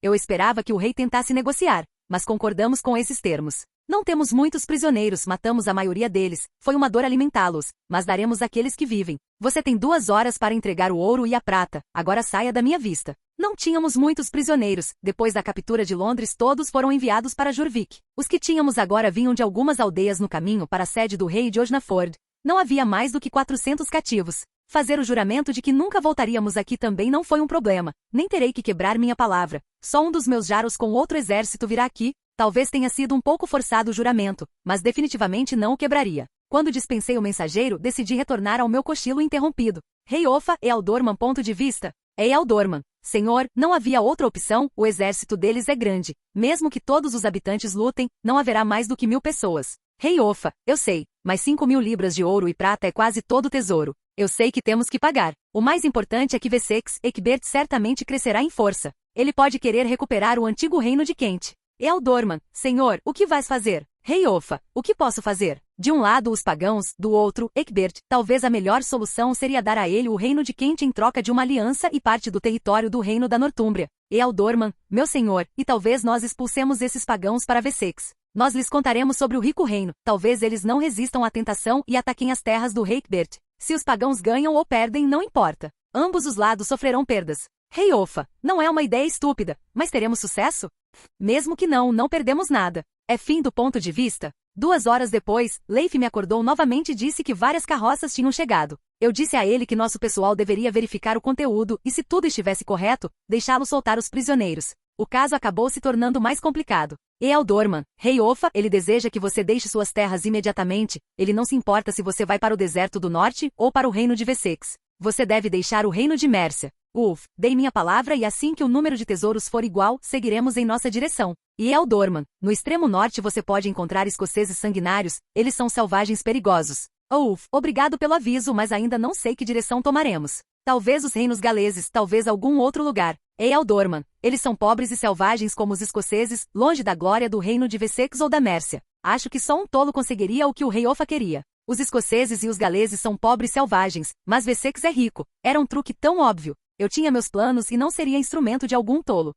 Eu esperava que o rei tentasse negociar, mas concordamos com esses termos. Não temos muitos prisioneiros, matamos a maioria deles, foi uma dor alimentá-los, mas daremos àqueles que vivem. Você tem 2 horas para entregar o ouro e a prata, agora saia da minha vista. Não tínhamos muitos prisioneiros, depois da captura de Londres todos foram enviados para Jorvik. Os que tínhamos agora vinham de algumas aldeias no caminho para a sede do rei de Oshnaford. Não havia mais do que 400 cativos. Fazer o juramento de que nunca voltaríamos aqui também não foi um problema, nem terei que quebrar minha palavra. Só um dos meus jarros com outro exército virá aqui. Talvez tenha sido um pouco forçado o juramento, mas definitivamente não o quebraria. Quando dispensei o mensageiro, decidi retornar ao meu cochilo interrompido. Rei Ofa, Eyal Dorman. Ponto de vista. Eyal Dorman. Senhor, não havia outra opção, o exército deles é grande. Mesmo que todos os habitantes lutem, não haverá mais do que 1000 pessoas. Rei Ofa, eu sei, mas 5.000 libras de ouro e prata é quase todo o tesouro. Eu sei que temos que pagar. O mais importante é que Wessex, Ecgbert certamente crescerá em força. Ele pode querer recuperar o antigo reino de Kent. Eyal Dorman, senhor, o que vais fazer? Rei Ofa, o que posso fazer? De um lado os pagãos, do outro, Ecgbert. Talvez a melhor solução seria dar a ele o reino de Kent em troca de uma aliança e parte do território do reino da Nortúmbria. Eyal Dorman, meu senhor, e talvez nós expulsemos esses pagãos para Wessex. Nós lhes contaremos sobre o rico reino, talvez eles não resistam à tentação e ataquem as terras do rei Ecgbert. Se os pagãos ganham ou perdem, não importa. Ambos os lados sofrerão perdas. Rei Ofa, não é uma ideia estúpida, mas teremos sucesso? Mesmo que não perdemos nada. É fim do ponto de vista? 2 horas depois, Leif me acordou novamente e disse que várias carroças tinham chegado. Eu disse a ele que nosso pessoal deveria verificar o conteúdo e, se tudo estivesse correto, deixá-lo soltar os prisioneiros. O caso acabou se tornando mais complicado. Eyal Dorman, Rei Ofa, ele deseja que você deixe suas terras imediatamente, ele não se importa se você vai para o deserto do norte ou para o reino de Wessex. Você deve deixar o reino de Mércia. Dei minha palavra e assim que o número de tesouros for igual, seguiremos em nossa direção. Eyal Dorman, no extremo norte você pode encontrar escoceses sanguinários, eles são selvagens perigosos. Obrigado pelo aviso, mas ainda não sei que direção tomaremos. Talvez os reinos galeses, talvez algum outro lugar. Ealdorman. Eles são pobres e selvagens como os escoceses, longe da glória do reino de Wessex ou da Mércia. Acho que só um tolo conseguiria o que o rei Offa queria. Os escoceses e os galeses são pobres e selvagens, mas Wessex é rico. Era um truque tão óbvio. Eu tinha meus planos e não seria instrumento de algum tolo.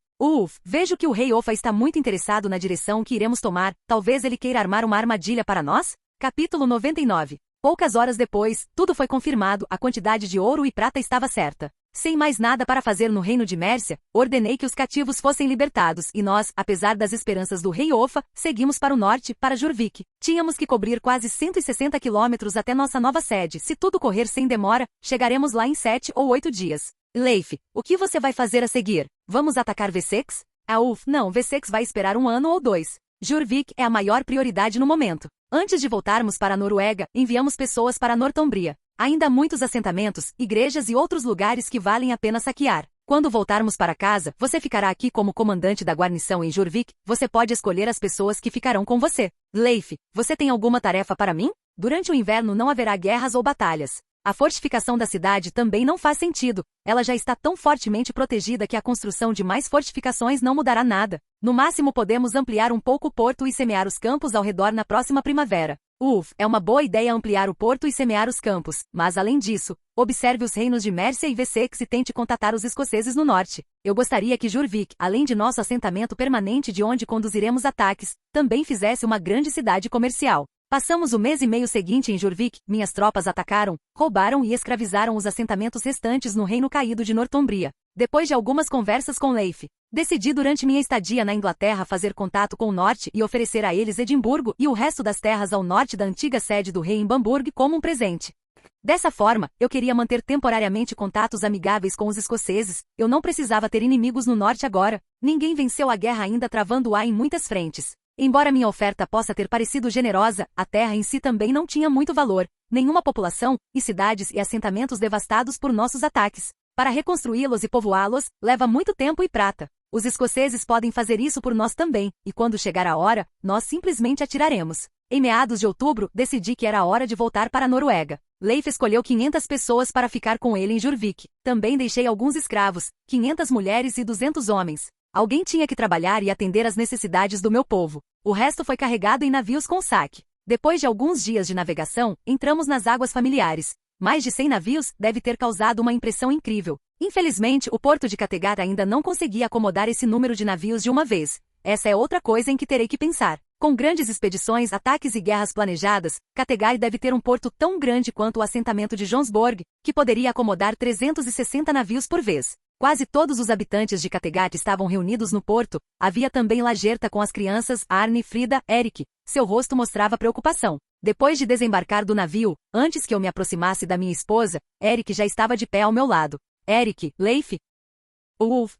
Vejo que o rei Offa está muito interessado na direção que iremos tomar. Talvez ele queira armar uma armadilha para nós? Capítulo 99. Poucas horas depois, tudo foi confirmado, a quantidade de ouro e prata estava certa. Sem mais nada para fazer no reino de Mércia, ordenei que os cativos fossem libertados e nós, apesar das esperanças do rei Offa, seguimos para o norte, para Jorvik. Tínhamos que cobrir quase 160 quilômetros até nossa nova sede. Se tudo correr sem demora, chegaremos lá em 7 ou 8 dias. Leif, o que você vai fazer a seguir? Vamos atacar Wessex? Não, Wessex vai esperar 1 ano ou 2. Jorvik é a maior prioridade no momento. Antes de voltarmos para a Noruega, enviamos pessoas para Northumbria. Ainda há muitos assentamentos, igrejas e outros lugares que valem a pena saquear. Quando voltarmos para casa, você ficará aqui como comandante da guarnição em Jorvik. Você pode escolher as pessoas que ficarão com você. Leif, você tem alguma tarefa para mim? Durante o inverno não haverá guerras ou batalhas. A fortificação da cidade também não faz sentido. Ela já está tão fortemente protegida que a construção de mais fortificações não mudará nada. No máximo podemos ampliar um pouco o porto e semear os campos ao redor na próxima primavera. É uma boa ideia ampliar o porto e semear os campos, mas além disso, observe os reinos de Mércia e Wessex e tente contatar os escoceses no norte. Eu gostaria que Jorvik, além de nosso assentamento permanente de onde conduziremos ataques, também fizesse uma grande cidade comercial. Passamos o mês e meio seguinte em Jorvik, minhas tropas atacaram, roubaram e escravizaram os assentamentos restantes no reino caído de Northumbria. Depois de algumas conversas com Leif, decidi durante minha estadia na Inglaterra fazer contato com o norte e oferecer a eles Edimburgo e o resto das terras ao norte da antiga sede do rei em Bamburgh como um presente. Dessa forma, eu queria manter temporariamente contatos amigáveis com os escoceses. Eu não precisava ter inimigos no norte agora. Ninguém venceu a guerra ainda travando-a em muitas frentes. Embora minha oferta possa ter parecido generosa, a terra em si também não tinha muito valor. Nenhuma população, e cidades e assentamentos devastados por nossos ataques. Para reconstruí-los e povoá-los, leva muito tempo e prata. Os escoceses podem fazer isso por nós também, e quando chegar a hora, nós simplesmente atiraremos. Em meados de outubro, decidi que era a hora de voltar para a Noruega. Leif escolheu 500 pessoas para ficar com ele em Jorvik. Também deixei alguns escravos, 500 mulheres e 200 homens. Alguém tinha que trabalhar e atender às necessidades do meu povo. O resto foi carregado em navios com saque. Depois de alguns dias de navegação, entramos nas águas familiares. Mais de 100 navios deve ter causado uma impressão incrível. Infelizmente, o porto de Kattegat ainda não conseguia acomodar esse número de navios de uma vez. Essa é outra coisa em que terei que pensar. Com grandes expedições, ataques e guerras planejadas, Kattegat deve ter um porto tão grande quanto o assentamento de Jonsborg, que poderia acomodar 360 navios por vez. Quase todos os habitantes de Kattegat estavam reunidos no porto. Havia também Lagerta com as crianças, Arne, Frida, Erik. Seu rosto mostrava preocupação. Depois de desembarcar do navio, antes que eu me aproximasse da minha esposa, Erik já estava de pé ao meu lado. Erik, Leif?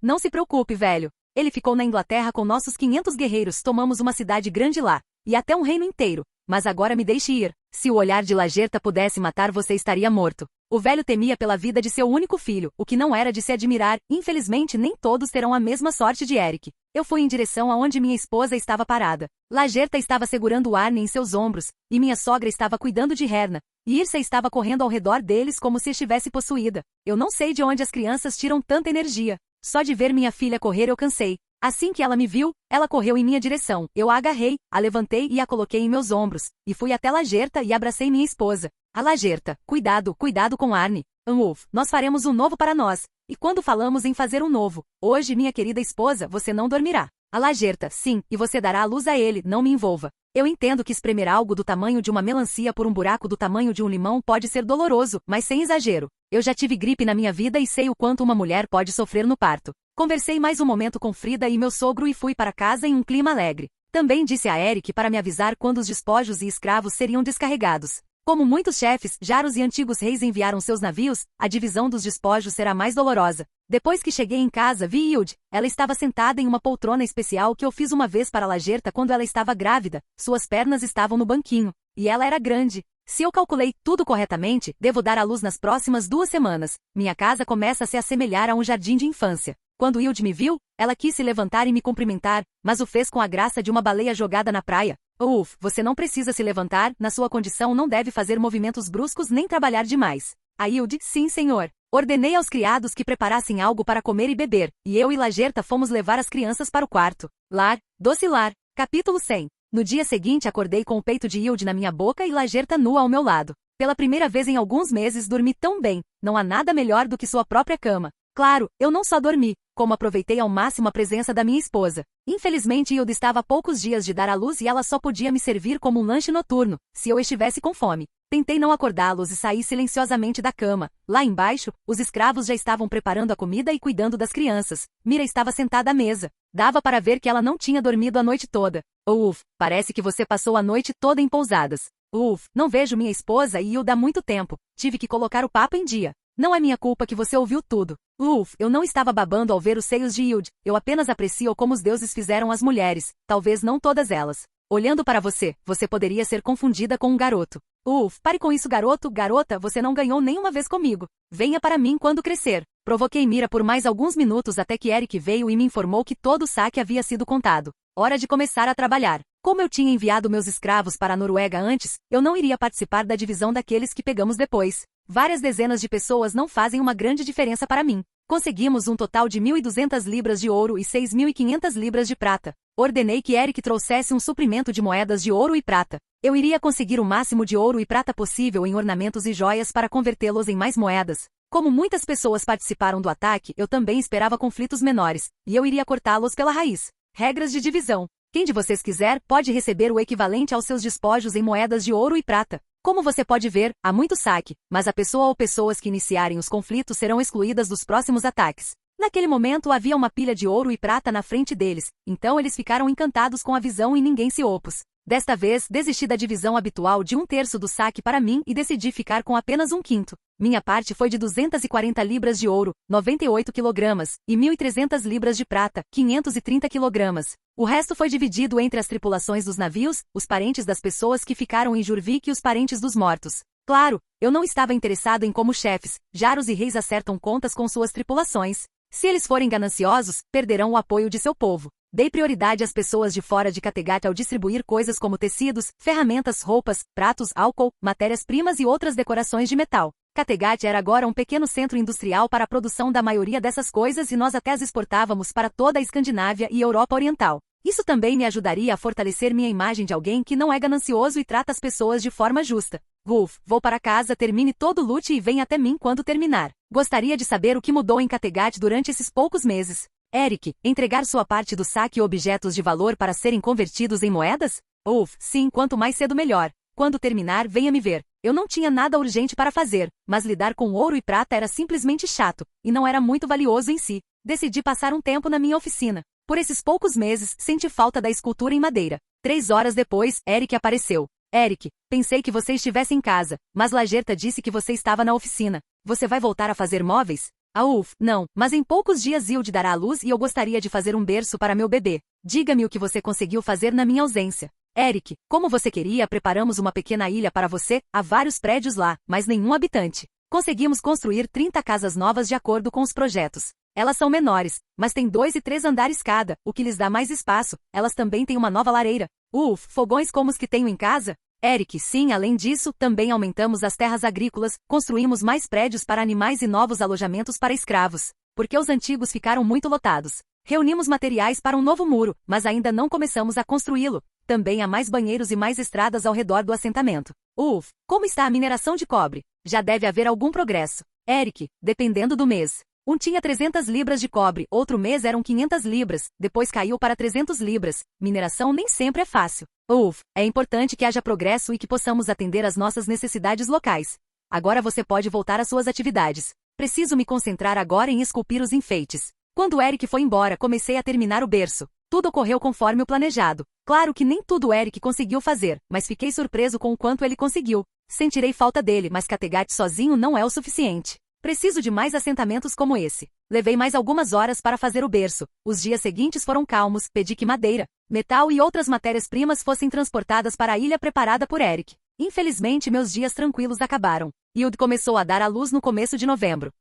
Não se preocupe, velho. Ele ficou na Inglaterra com nossos 500 guerreiros. Tomamos uma cidade grande lá. E até um reino inteiro. Mas agora me deixe ir. Se o olhar de Lagerta pudesse matar você estaria morto. O velho temia pela vida de seu único filho, o que não era de se admirar. Infelizmente nem todos terão a mesma sorte de Erik. Eu fui em direção aonde minha esposa estava parada. Lagerta estava segurando Arne em seus ombros, e minha sogra estava cuidando de Herna. E Irsa estava correndo ao redor deles como se estivesse possuída. Eu não sei de onde as crianças tiram tanta energia. Só de ver minha filha correr eu cansei. Assim que ela me viu, ela correu em minha direção. Eu a agarrei, a levantei e a coloquei em meus ombros, e fui até Lagerta e abracei minha esposa. A Lagerta, cuidado com Arne. Nós faremos um novo para nós. E quando falamos em fazer um novo, hoje, minha querida esposa, você não dormirá. A Lagerta, sim, e você dará a luz a ele, não me envolva. Eu entendo que espremer algo do tamanho de uma melancia por um buraco do tamanho de um limão pode ser doloroso, mas sem exagero. Eu já tive gripe na minha vida e sei o quanto uma mulher pode sofrer no parto. Conversei mais um momento com Frida e meu sogro e fui para casa em um clima alegre. Também disse a Erik para me avisar quando os despojos e escravos seriam descarregados. Como muitos chefes, jaros e antigos reis enviaram seus navios, a divisão dos despojos será mais dolorosa. Depois que cheguei em casa, vi Hild. Ela estava sentada em uma poltrona especial que eu fiz uma vez para Lagerta quando ela estava grávida. Suas pernas estavam no banquinho. E ela era grande. Se eu calculei tudo corretamente, devo dar à luz nas próximas 2 semanas. Minha casa começa a se assemelhar a um jardim de infância. Quando Hild me viu, ela quis se levantar e me cumprimentar, mas o fez com a graça de uma baleia jogada na praia. Você não precisa se levantar, na sua condição não deve fazer movimentos bruscos nem trabalhar demais. Ailde, sim, senhor. Ordenei aos criados que preparassem algo para comer e beber, e eu e Lagerta fomos levar as crianças para o quarto. Lar, doce lar. Capítulo 100. No dia seguinte acordei com o peito de Hilde na minha boca e Lagerta nua ao meu lado. Pela primeira vez em alguns meses dormi tão bem, não há nada melhor do que sua própria cama. Claro, eu não só dormi, como aproveitei ao máximo a presença da minha esposa. Infelizmente Hilde estava a poucos dias de dar à luz e ela só podia me servir como um lanche noturno, se eu estivesse com fome. Tentei não acordá-los e saí silenciosamente da cama. Lá embaixo, os escravos já estavam preparando a comida e cuidando das crianças. Mira estava sentada à mesa. Dava para ver que ela não tinha dormido a noite toda. Parece que você passou a noite toda em pousadas. Não vejo minha esposa e Hilda há muito tempo. Tive que colocar o papo em dia. Não é minha culpa que você ouviu tudo. Eu não estava babando ao ver os seios de Hilde. Eu apenas aprecio como os deuses fizeram as mulheres. Talvez não todas elas. Olhando para você, você poderia ser confundida com um garoto. Pare com isso, garoto, garota, você não ganhou nenhuma vez comigo. Venha para mim quando crescer. Provoquei Mira por mais alguns minutos até que Eric veio e me informou que todo o saque havia sido contado. Hora de começar a trabalhar. Como eu tinha enviado meus escravos para a Noruega antes, eu não iria participar da divisão daqueles que pegamos depois. Várias dezenas de pessoas não fazem uma grande diferença para mim. Conseguimos um total de 1.200 libras de ouro e 6.500 libras de prata. Ordenei que Eric trouxesse um suprimento de moedas de ouro e prata. Eu iria conseguir o máximo de ouro e prata possível em ornamentos e joias para convertê-los em mais moedas. Como muitas pessoas participaram do ataque, eu também esperava conflitos menores, e eu iria cortá-los pela raiz. Regras de divisão. Quem de vocês quiser pode receber o equivalente aos seus despojos em moedas de ouro e prata. Como você pode ver, há muito saque, mas a pessoa ou pessoas que iniciarem os conflitos serão excluídas dos próximos ataques. Naquele momento havia uma pilha de ouro e prata na frente deles, então eles ficaram encantados com a visão e ninguém se opôs. Desta vez, desisti da divisão habitual de 1/3 do saque para mim e decidi ficar com apenas 1/5. Minha parte foi de 240 libras de ouro, 98 kg, e 1.300 libras de prata, 530 kg. O resto foi dividido entre as tripulações dos navios, os parentes das pessoas que ficaram em Jurvik e os parentes dos mortos. Claro, eu não estava interessado em como chefes, Jaros e reis acertam contas com suas tripulações. Se eles forem gananciosos, perderão o apoio de seu povo. Dei prioridade às pessoas de fora de Kattegat ao distribuir coisas como tecidos, ferramentas, roupas, pratos, álcool, matérias-primas e outras decorações de metal. Kattegat era agora um pequeno centro industrial para a produção da maioria dessas coisas e nós até as exportávamos para toda a Escandinávia e Europa Oriental. Isso também me ajudaria a fortalecer minha imagem de alguém que não é ganancioso e trata as pessoas de forma justa. Vou para casa, termine todo o lute e venha até mim quando terminar. Gostaria de saber o que mudou em Kattegat durante esses poucos meses. Eric, entregar sua parte do saque e objetos de valor para serem convertidos em moedas? Sim, quanto mais cedo melhor. Quando terminar, venha me ver. Eu não tinha nada urgente para fazer, mas lidar com ouro e prata era simplesmente chato, e não era muito valioso em si. Decidi passar um tempo na minha oficina. Por esses poucos meses, senti falta da escultura em madeira. 3 horas depois, Eric apareceu. Eric, pensei que você estivesse em casa, mas Lagerta disse que você estava na oficina. Você vai voltar a fazer móveis? Não, mas em poucos dias Hilde dará à luz e eu gostaria de fazer um berço para meu bebê. Diga-me o que você conseguiu fazer na minha ausência. Eric, como você queria, preparamos uma pequena ilha para você, há vários prédios lá, mas nenhum habitante. Conseguimos construir 30 casas novas de acordo com os projetos. Elas são menores, mas têm 2 e 3 andares cada, o que lhes dá mais espaço. Elas também têm uma nova lareira. Fogões como os que tenho em casa? Eric, sim, além disso, também aumentamos as terras agrícolas, construímos mais prédios para animais e novos alojamentos para escravos, porque os antigos ficaram muito lotados. Reunimos materiais para um novo muro, mas ainda não começamos a construí-lo. Também há mais banheiros e mais estradas ao redor do assentamento. Como está a mineração de cobre? Já deve haver algum progresso. Eric, dependendo do mês. Um tinha 300 libras de cobre, outro mês eram 500 libras, depois caiu para 300 libras. Mineração nem sempre é fácil. É importante que haja progresso e que possamos atender às nossas necessidades locais. Agora você pode voltar às suas atividades. Preciso me concentrar agora em esculpir os enfeites. Quando Eric foi embora, comecei a terminar o berço. Tudo ocorreu conforme o planejado. Claro que nem tudo Eric conseguiu fazer, mas fiquei surpreso com o quanto ele conseguiu. Sentirei falta dele, mas Kattegat sozinho não é o suficiente. Preciso de mais assentamentos como esse. Levei mais algumas horas para fazer o berço. Os dias seguintes foram calmos, pedi que madeira, metal e outras matérias-primas fossem transportadas para a ilha preparada por Eric. Infelizmente, meus dias tranquilos acabaram. Hilde começou a dar à luz no começo de novembro.